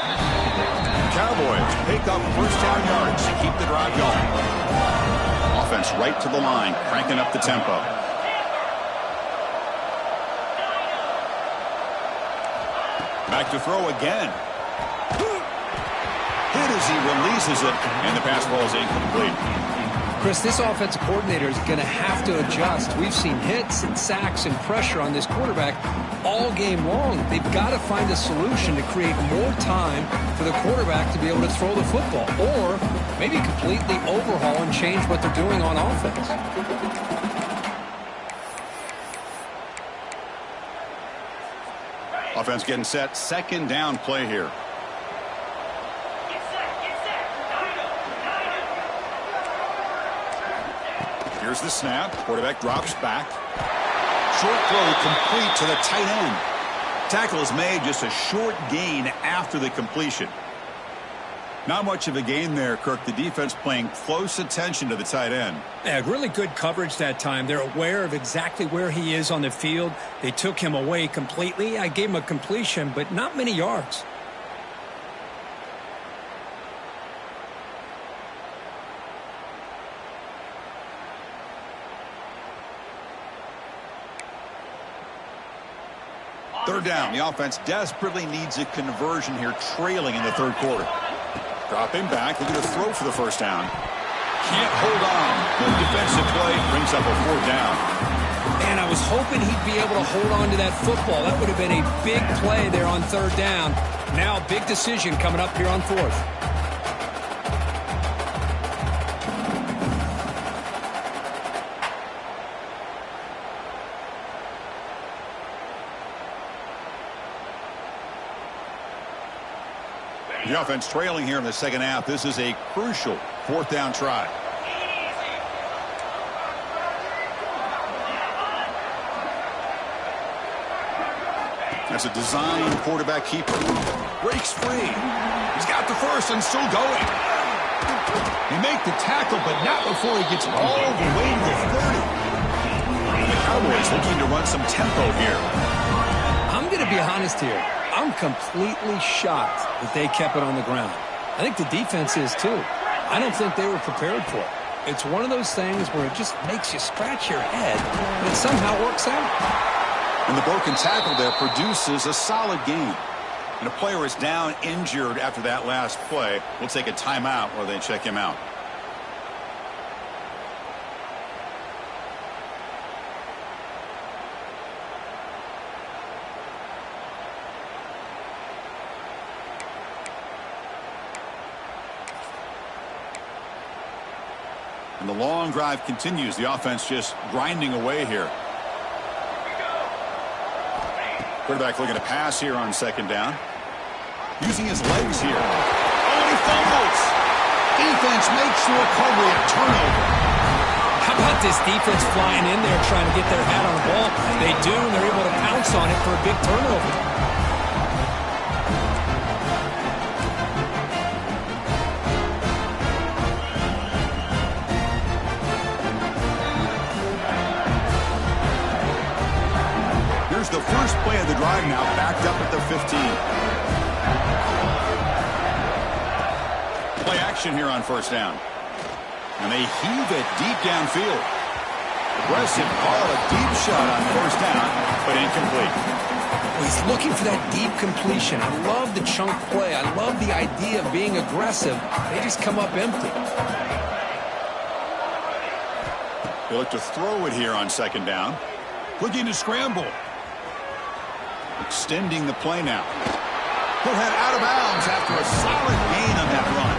Cowboys pick up 1st down yards to keep the drive going. Offense right to the line, cranking up the tempo. Back to throw again. Hit as he releases it, and the pass ball is incomplete. Chris, this offensive coordinator is going to have to adjust. We've seen hits and sacks and pressure on this quarterback all game long. They've got to find a solution to create more time for the quarterback to be able to throw the football, or maybe completely overhaul and change what they're doing on offense. Offense getting set. 2nd down play here. Here's the snap. Quarterback drops back. Short throw complete to the tight end. Tackle is made, just a short gain after the completion. Not much of a gain there, Kirk. The defense paying close attention to the tight end. Yeah, really good coverage that time. They're aware of exactly where he is on the field. They took him away completely. I gave him a completion, but not many yards. Third down. The offense desperately needs a conversion here, trailing in the 3rd quarter. Dropping back, looking to throw for the 1st down. Can't hold on. The defensive play brings up a 4th down. And I was hoping he'd be able to hold on to that football. That would have been a big play there on 3rd down. Now a big decision coming up here on 4th. The offense trailing here in the 2nd half. This is a crucial 4th down try. That's a design quarterback keeper. Breaks free. He's got the 1st and still going. They make the tackle, but not before he gets all the way to the 30. And the Cowboys looking to run some tempo here. I'm going to be honest here. I'm completely shocked that they kept it on the ground. I think the defense is too. I don't think they were prepared for it. It's one of those things where it just makes you scratch your head, but it somehow works out. And the broken tackle there produces a solid gain. And a player is down injured after that last play. We'll take a timeout while they check him out. And the long drive continues. The offense just grinding away here. Quarterback looking to pass here on second down. Using his legs here. Oh, and he fumbles. Defense makes the recovery, a turnover. How about this defense flying in there trying to get their hat on the ball? They do, and they're able to pounce on it for a big turnover. The first play of the drive now backed up at the 15. Play action here on first down. And they heave it deep downfield. Aggressive call, a deep shot on first down, but incomplete. He's looking for that deep completion. I love the chunk play. I love the idea of being aggressive. They just come up empty. They look to throw it here on second down. Looking to scramble. Extending the play now. He'll head out of bounds after a solid gain on that run.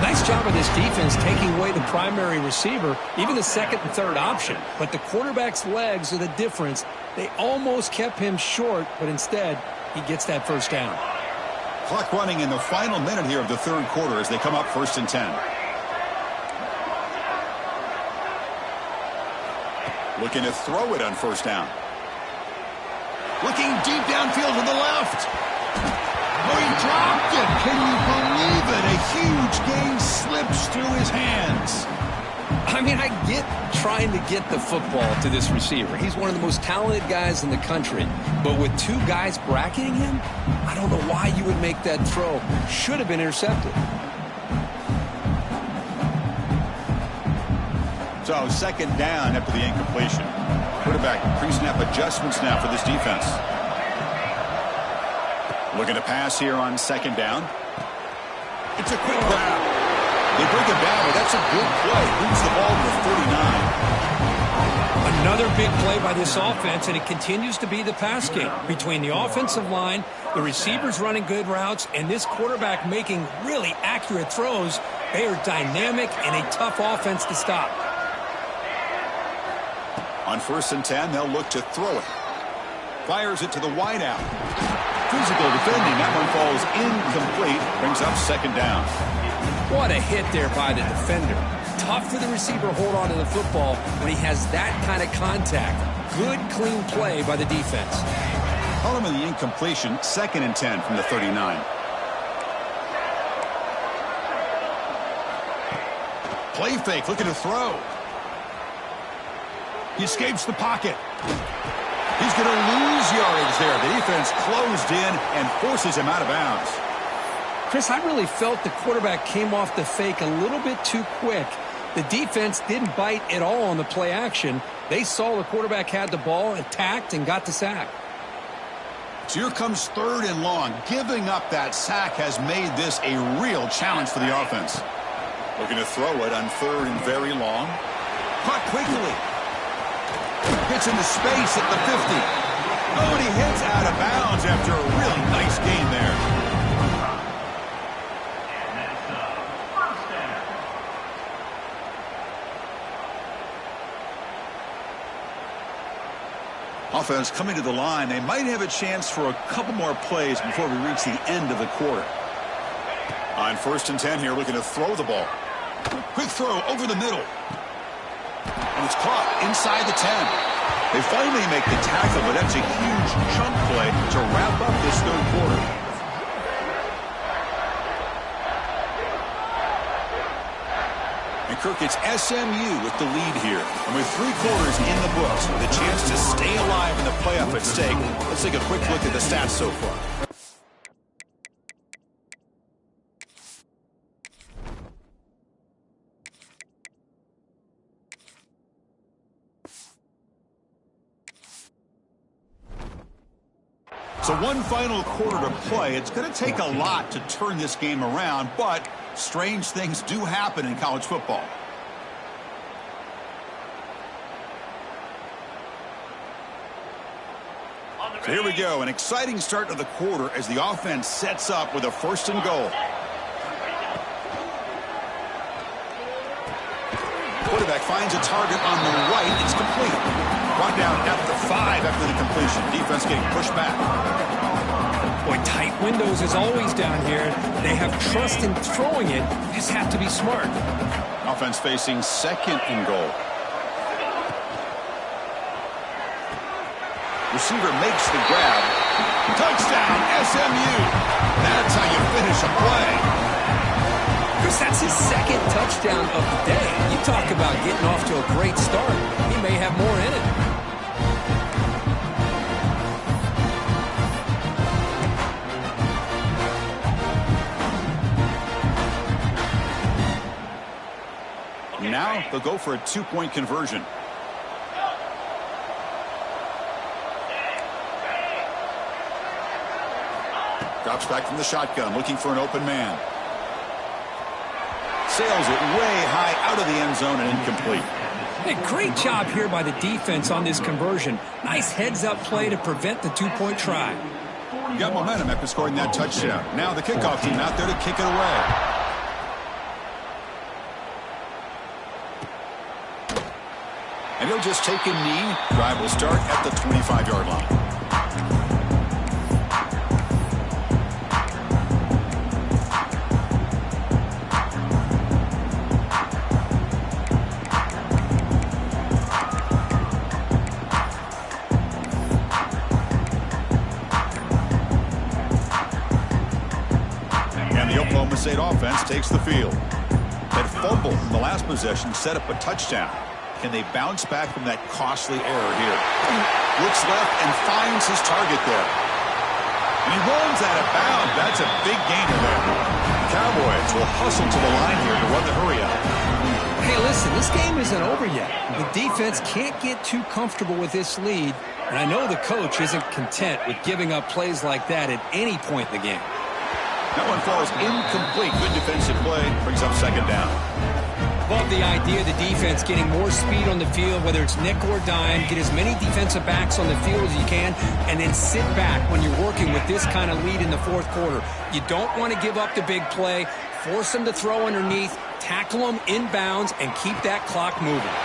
Nice job of this defense taking away the primary receiver, even the second and third option. But the quarterback's legs are the difference. They almost kept him short, but instead, he gets that first down. Clock running in the final minute here of the third quarter as they come up 1st and 10. Looking to throw it on first down. Looking deep downfield to the left. Oh, he dropped it. Can you believe it? A huge gain slips through his hands. I mean, I get trying to get the football to this receiver. He's one of the most talented guys in the country. But with two guys bracketing him, I don't know why you would make that throw. Should have been intercepted. So second down after the incompletion. Quarterback pre-snap adjustments now for this defense. Looking to pass here on second down. It's a quick grab. They break it down, but that's a good play. Moves the ball to the 39. Another big play by this offense, and it continues to be the pass game. Between the offensive line, the receivers running good routes, and this quarterback making really accurate throws, they are dynamic and a tough offense to stop. On 1st and 10, they'll look to throw it. Fires it to the wideout. Physical defending. That one falls incomplete. Brings up second down. What a hit there by the defender. Tough for the receiver to hold on to the football when he has that kind of contact. Good, clean play by the defense. Call him in the incompletion. 2nd and 10 from the 39. Play fake. Looking to throw. He escapes the pocket. He's going to lose yardage there. The defense closed in and forces him out of bounds. Chris, I really felt the quarterback came off the fake a little bit too quick. The defense didn't bite at all on the play action. They saw the quarterback had the ball, attacked, and got the sack. So here comes 3rd and long. Giving up that sack has made this a real challenge for the offense. Looking to throw it on 3rd and very long. Caught quickly. Gets into space at the 50. Oh, and he hits out of bounds after a really nice gain there. Offense coming to the line. They might have a chance for a couple more plays before we reach the end of the quarter. On 1st and 10 here, looking to throw the ball. Quick throw over the middle. And it's caught inside the 10. They finally make the tackle, but that's a huge chunk play to wrap up this third quarter. Kirk, it's SMU with the lead here. And with 3 quarters in the books, with a chance to stay alive in the playoff at stake, let's take a quick look at the stats so far. So one final quarter to play. It's going to take a lot to turn this game around, but strange things do happen in college football. So here we go, an exciting start to the quarter as the offense sets up with a 1st and goal. Quarterback finds a target on the right. It's complete. Brought down at the 5 after the completion. Defense getting pushed back. Boy, tight windows as always down here. They have trust in throwing it. You just have to be smart. Offense facing 2nd and goal. Receiver makes the grab. Touchdown, SMU. That's how you finish a play. Chris, that's his 2nd touchdown of the day. You talk about getting off to a great start. He may have more in it. Now they'll go for a 2-point conversion. Drops back from the shotgun, looking for an open man. Sails it way high out of the end zone and incomplete. Hey, great job here by the defense on this conversion. Nice heads-up play to prevent the 2-point try. You got momentum after scoring that touchdown. Now the kickoff team out there to kick it away. And he'll just take a knee. Drive will start at the 25-yard line. And the Oklahoma State offense takes the field. That fumble from the last possession set up a touchdown. Can they bounce back from that costly error here? Looks left and finds his target there. And he runs out of bounds. That's a big gainer there. The Cowboys will hustle to the line here to run the hurry up. Hey, listen, this game isn't over yet. The defense can't get too comfortable with this lead, and I know the coach isn't content with giving up plays like that at any point in the game. That one falls incomplete. Good defensive play. Brings up 2nd down. Love the idea of the defense getting more speed on the field, whether it's nickel or dime. Get as many defensive backs on the field as you can, and then sit back when you're working with this kind of lead in the 4th quarter. You don't want to give up the big play. Force them to throw underneath, tackle them inbounds, and keep that clock moving.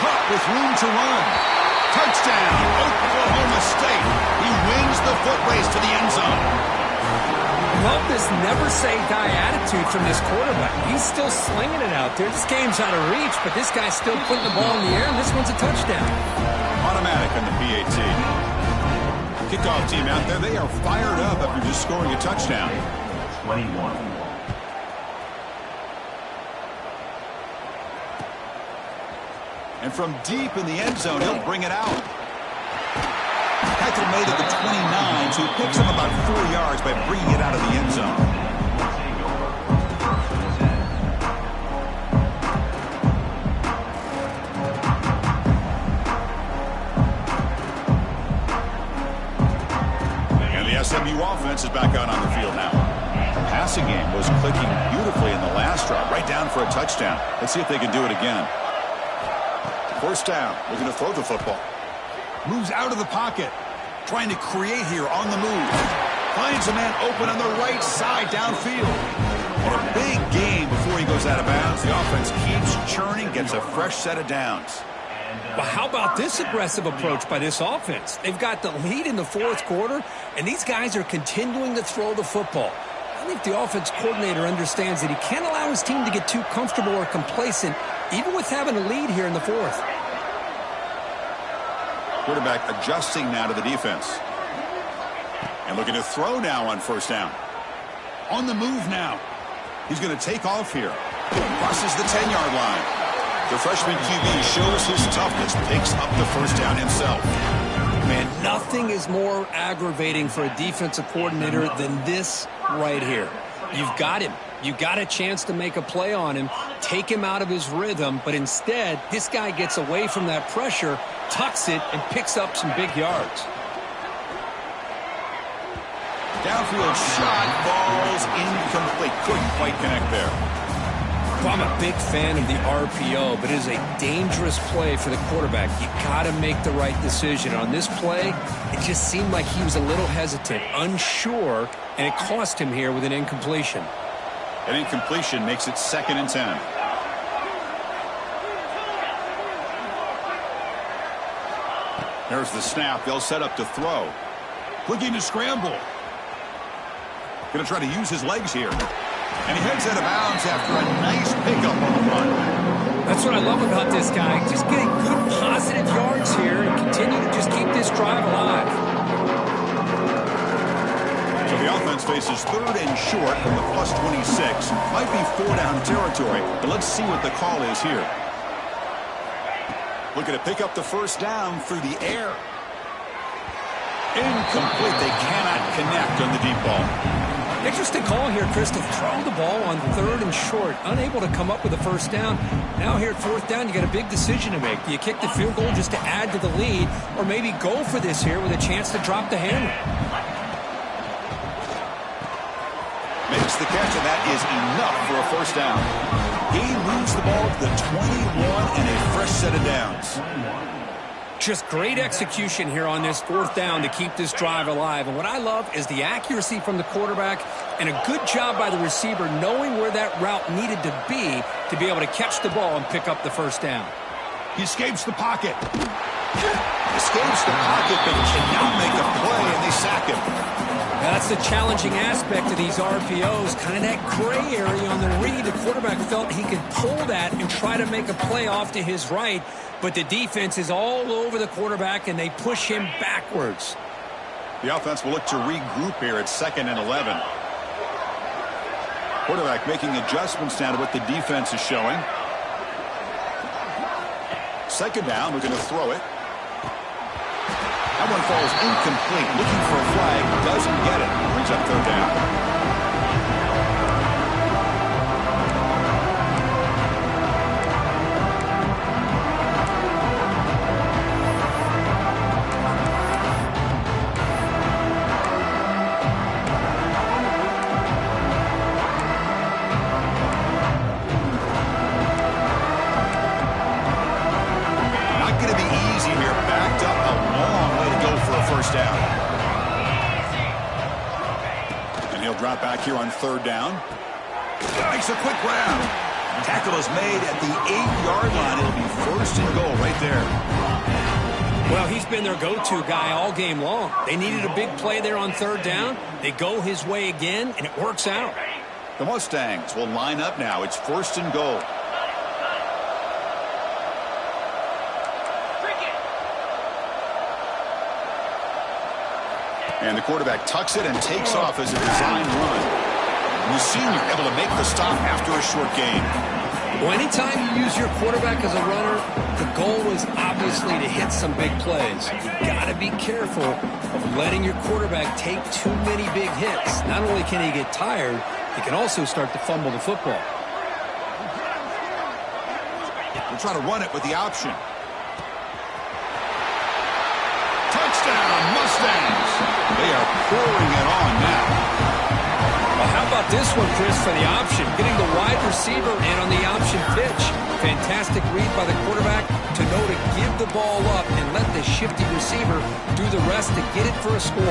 Hunt with room to run. Touchdown, Oklahoma State. He wins the foot race to the end zone. Love this never-say-die attitude from this quarterback. He's still slinging it out there. This game's out of reach, but this guy's still putting the ball in the air, and this one's a touchdown. Automatic on the PAT. Kickoff team out there, they are fired up after just scoring a touchdown. 21. And from deep in the end zone, he'll bring it out. Patrick made it to 29, so he picks up about 4 yards by bringing it out of the end zone. And the SMU offense is back out on the field now. The passing game was clicking beautifully in the last drive, right down for a touchdown. Let's see if they can do it again. 1st down, looking to throw the football. Moves out of the pocket. Trying to create here on the move. Finds a man open on the right side downfield. And a big game before he goes out of bounds. The offense keeps churning, gets a fresh set of downs. But how about this aggressive approach by this offense? They've got the lead in the 4th quarter, and these guys are continuing to throw the football. I think the offense coordinator understands that he can't allow his team to get too comfortable or complacent, even with having a lead here in the 4th. Quarterback adjusting now to the defense. And looking to throw now on 1st down. On the move now. He's going to take off here. Crosses the 10-yard line. The freshman QB shows his toughness, picks up the first down himself. Man, nothing is more aggravating for a defensive coordinator than this right here. You've got him. You got a chance to make a play on him, take him out of his rhythm, but instead, this guy gets away from that pressure, tucks it, and picks up some big yards. Downfield shot falls incomplete. Couldn't quite connect there. Well, I'm a big fan of the RPO, but it is a dangerous play for the quarterback. You got to make the right decision. On this play, it just seemed like he was a little hesitant, unsure, and it cost him here with an incompletion. An incompletion makes it 2nd and 10. There's the snap. They'll set up to throw. Looking to scramble. Going to try to use his legs here. And he heads out of bounds after a nice pickup on the run. That's what I love about this guy. Just getting good positive yards here and continue to just keep this drive alive. So the offense faces 3rd and short from the +26. Might be 4-down territory, but let's see what the call is here. Looking to pick up the first down through the air. Incomplete. They cannot connect on the deep ball. Interesting call here, Chris, to throw the ball on 3rd and short. Unable to come up with a first down. Now here at 4th down, you got a big decision to make. Do you kick the field goal just to add to the lead, or maybe go for this here with a chance to drop the hammer? Makes the catch, and that is enough for a first down. He moves the ball to the 21 and a fresh set of downs. Just great execution here on this 4th down to keep this drive alive. And what I love is the accuracy from the quarterback and a good job by the receiver knowing where that route needed to be able to catch the ball and pick up the first down. He escapes the pocket. Escapes the pocket, but cannot make a play, and they sack him. Now, that's the challenging aspect of these RPOs, kind of that gray area on the read. The quarterback felt he could pull that and try to make a play off to his right, but the defense is all over the quarterback, and they push him backwards. The offense will look to regroup here at 2nd and 11. Quarterback making adjustments now to what the defense is showing. 2nd down, we're going to throw it. That one falls incomplete. Looking for a flag. Doesn't get it. Brings up 3rd down. Drop back here on 3rd down. Makes a quick grab. Tackle is made at the 8-yard line. It'll be 1st and goal right there. Well, he's been their go-to guy all game long. They needed a big play there on 3rd down. They go his way again, and it works out. The Mustangs will line up now. It's 1st and goal. And the quarterback tucks it and takes off as a design run. And the senior able to make the stop after a short gain. Well, anytime you use your quarterback as a runner, the goal is obviously to hit some big plays. You've got to be careful of letting your quarterback take too many big hits. Not only can he get tired, he can also start to fumble the football. We'll try to run it with the option. Touchdown, Mustangs! They are pouring it on now. Well, how about this one, Chris, for the option? Getting the wide receiver in on the option pitch. Fantastic read by the quarterback to know to give the ball up and let the shifty receiver do the rest to get it for a score.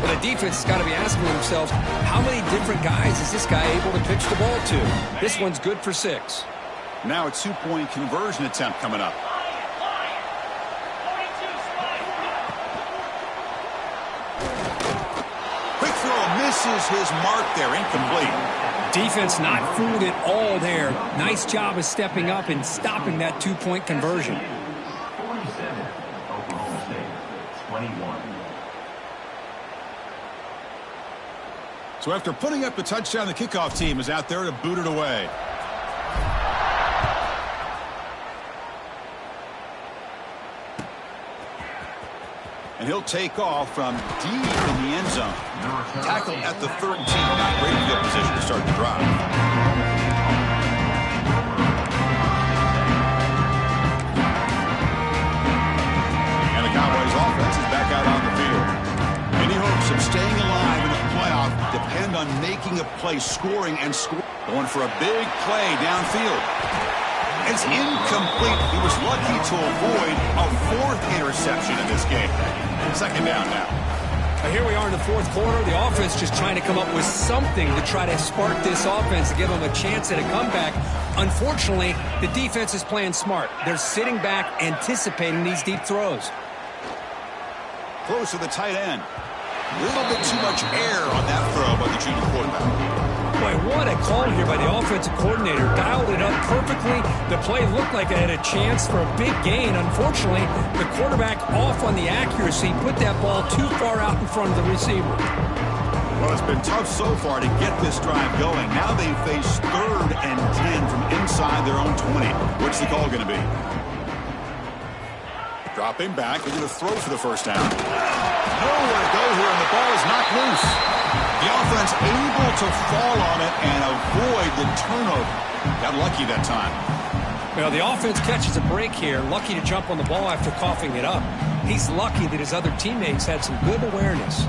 Well, the defense has got to be asking themselves, how many different guys is this guy able to pitch the ball to? This one's good for 6. Now a 2-point conversion attempt coming up. Misses his mark there, incomplete. Defense not fooled at all there. Nice job of stepping up and stopping that 2-point conversion. 47, Oklahoma State, 21. So after putting up the touchdown, the kickoff team is out there to boot it away. And he'll take off from deep in the end zone. Tackled at the 13. Not great field position to start the drive. And the Cowboys offense is back out on the field. Any hopes of staying alive in the playoff depend on making a play, scoring and scoring. Going for a big play downfield. It's incomplete. He was lucky to avoid a fourth interception in this game. Second down now. Here we are in the fourth quarter. The offense just trying to come up with something to try to spark this offense to give them a chance at a comeback. Unfortunately, the defense is playing smart. They're sitting back, anticipating these deep throws. Close to the tight end. A little bit too much air on that throw by the junior quarterback. Boy, what a call here by the offensive coordinator. Dialed it up perfectly. The play looked like it had a chance for a big gain. Unfortunately, the quarterback off on the accuracy, put that ball too far out in front of the receiver. Well, it's been tough so far to get this drive going. Now they face 3rd and 10 from inside their own 20. What's the call going to be? Dropping back, they're going to throw for the first down. Nowhere to go here, and the ball is knocked loose. The offense able to fall on it and avoid the turnover. Got lucky that time. Well, the offense catches a break here. Lucky to jump on the ball after coughing it up. He's lucky that his other teammates had some good awareness.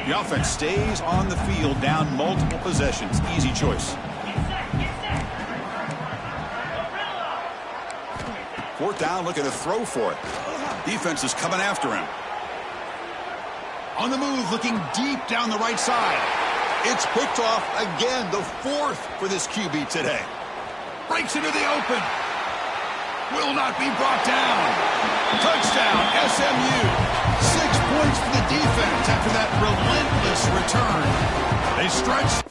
The offense stays on the field, down multiple possessions. Easy choice. 4th down, looking to throw for it. Defense is coming after him. On the move, looking deep down the right side. It's picked off again, the 4th for this QB today. Breaks into the open. Will not be brought down. Touchdown, SMU. 6 points for the defense after that relentless return. They stretch.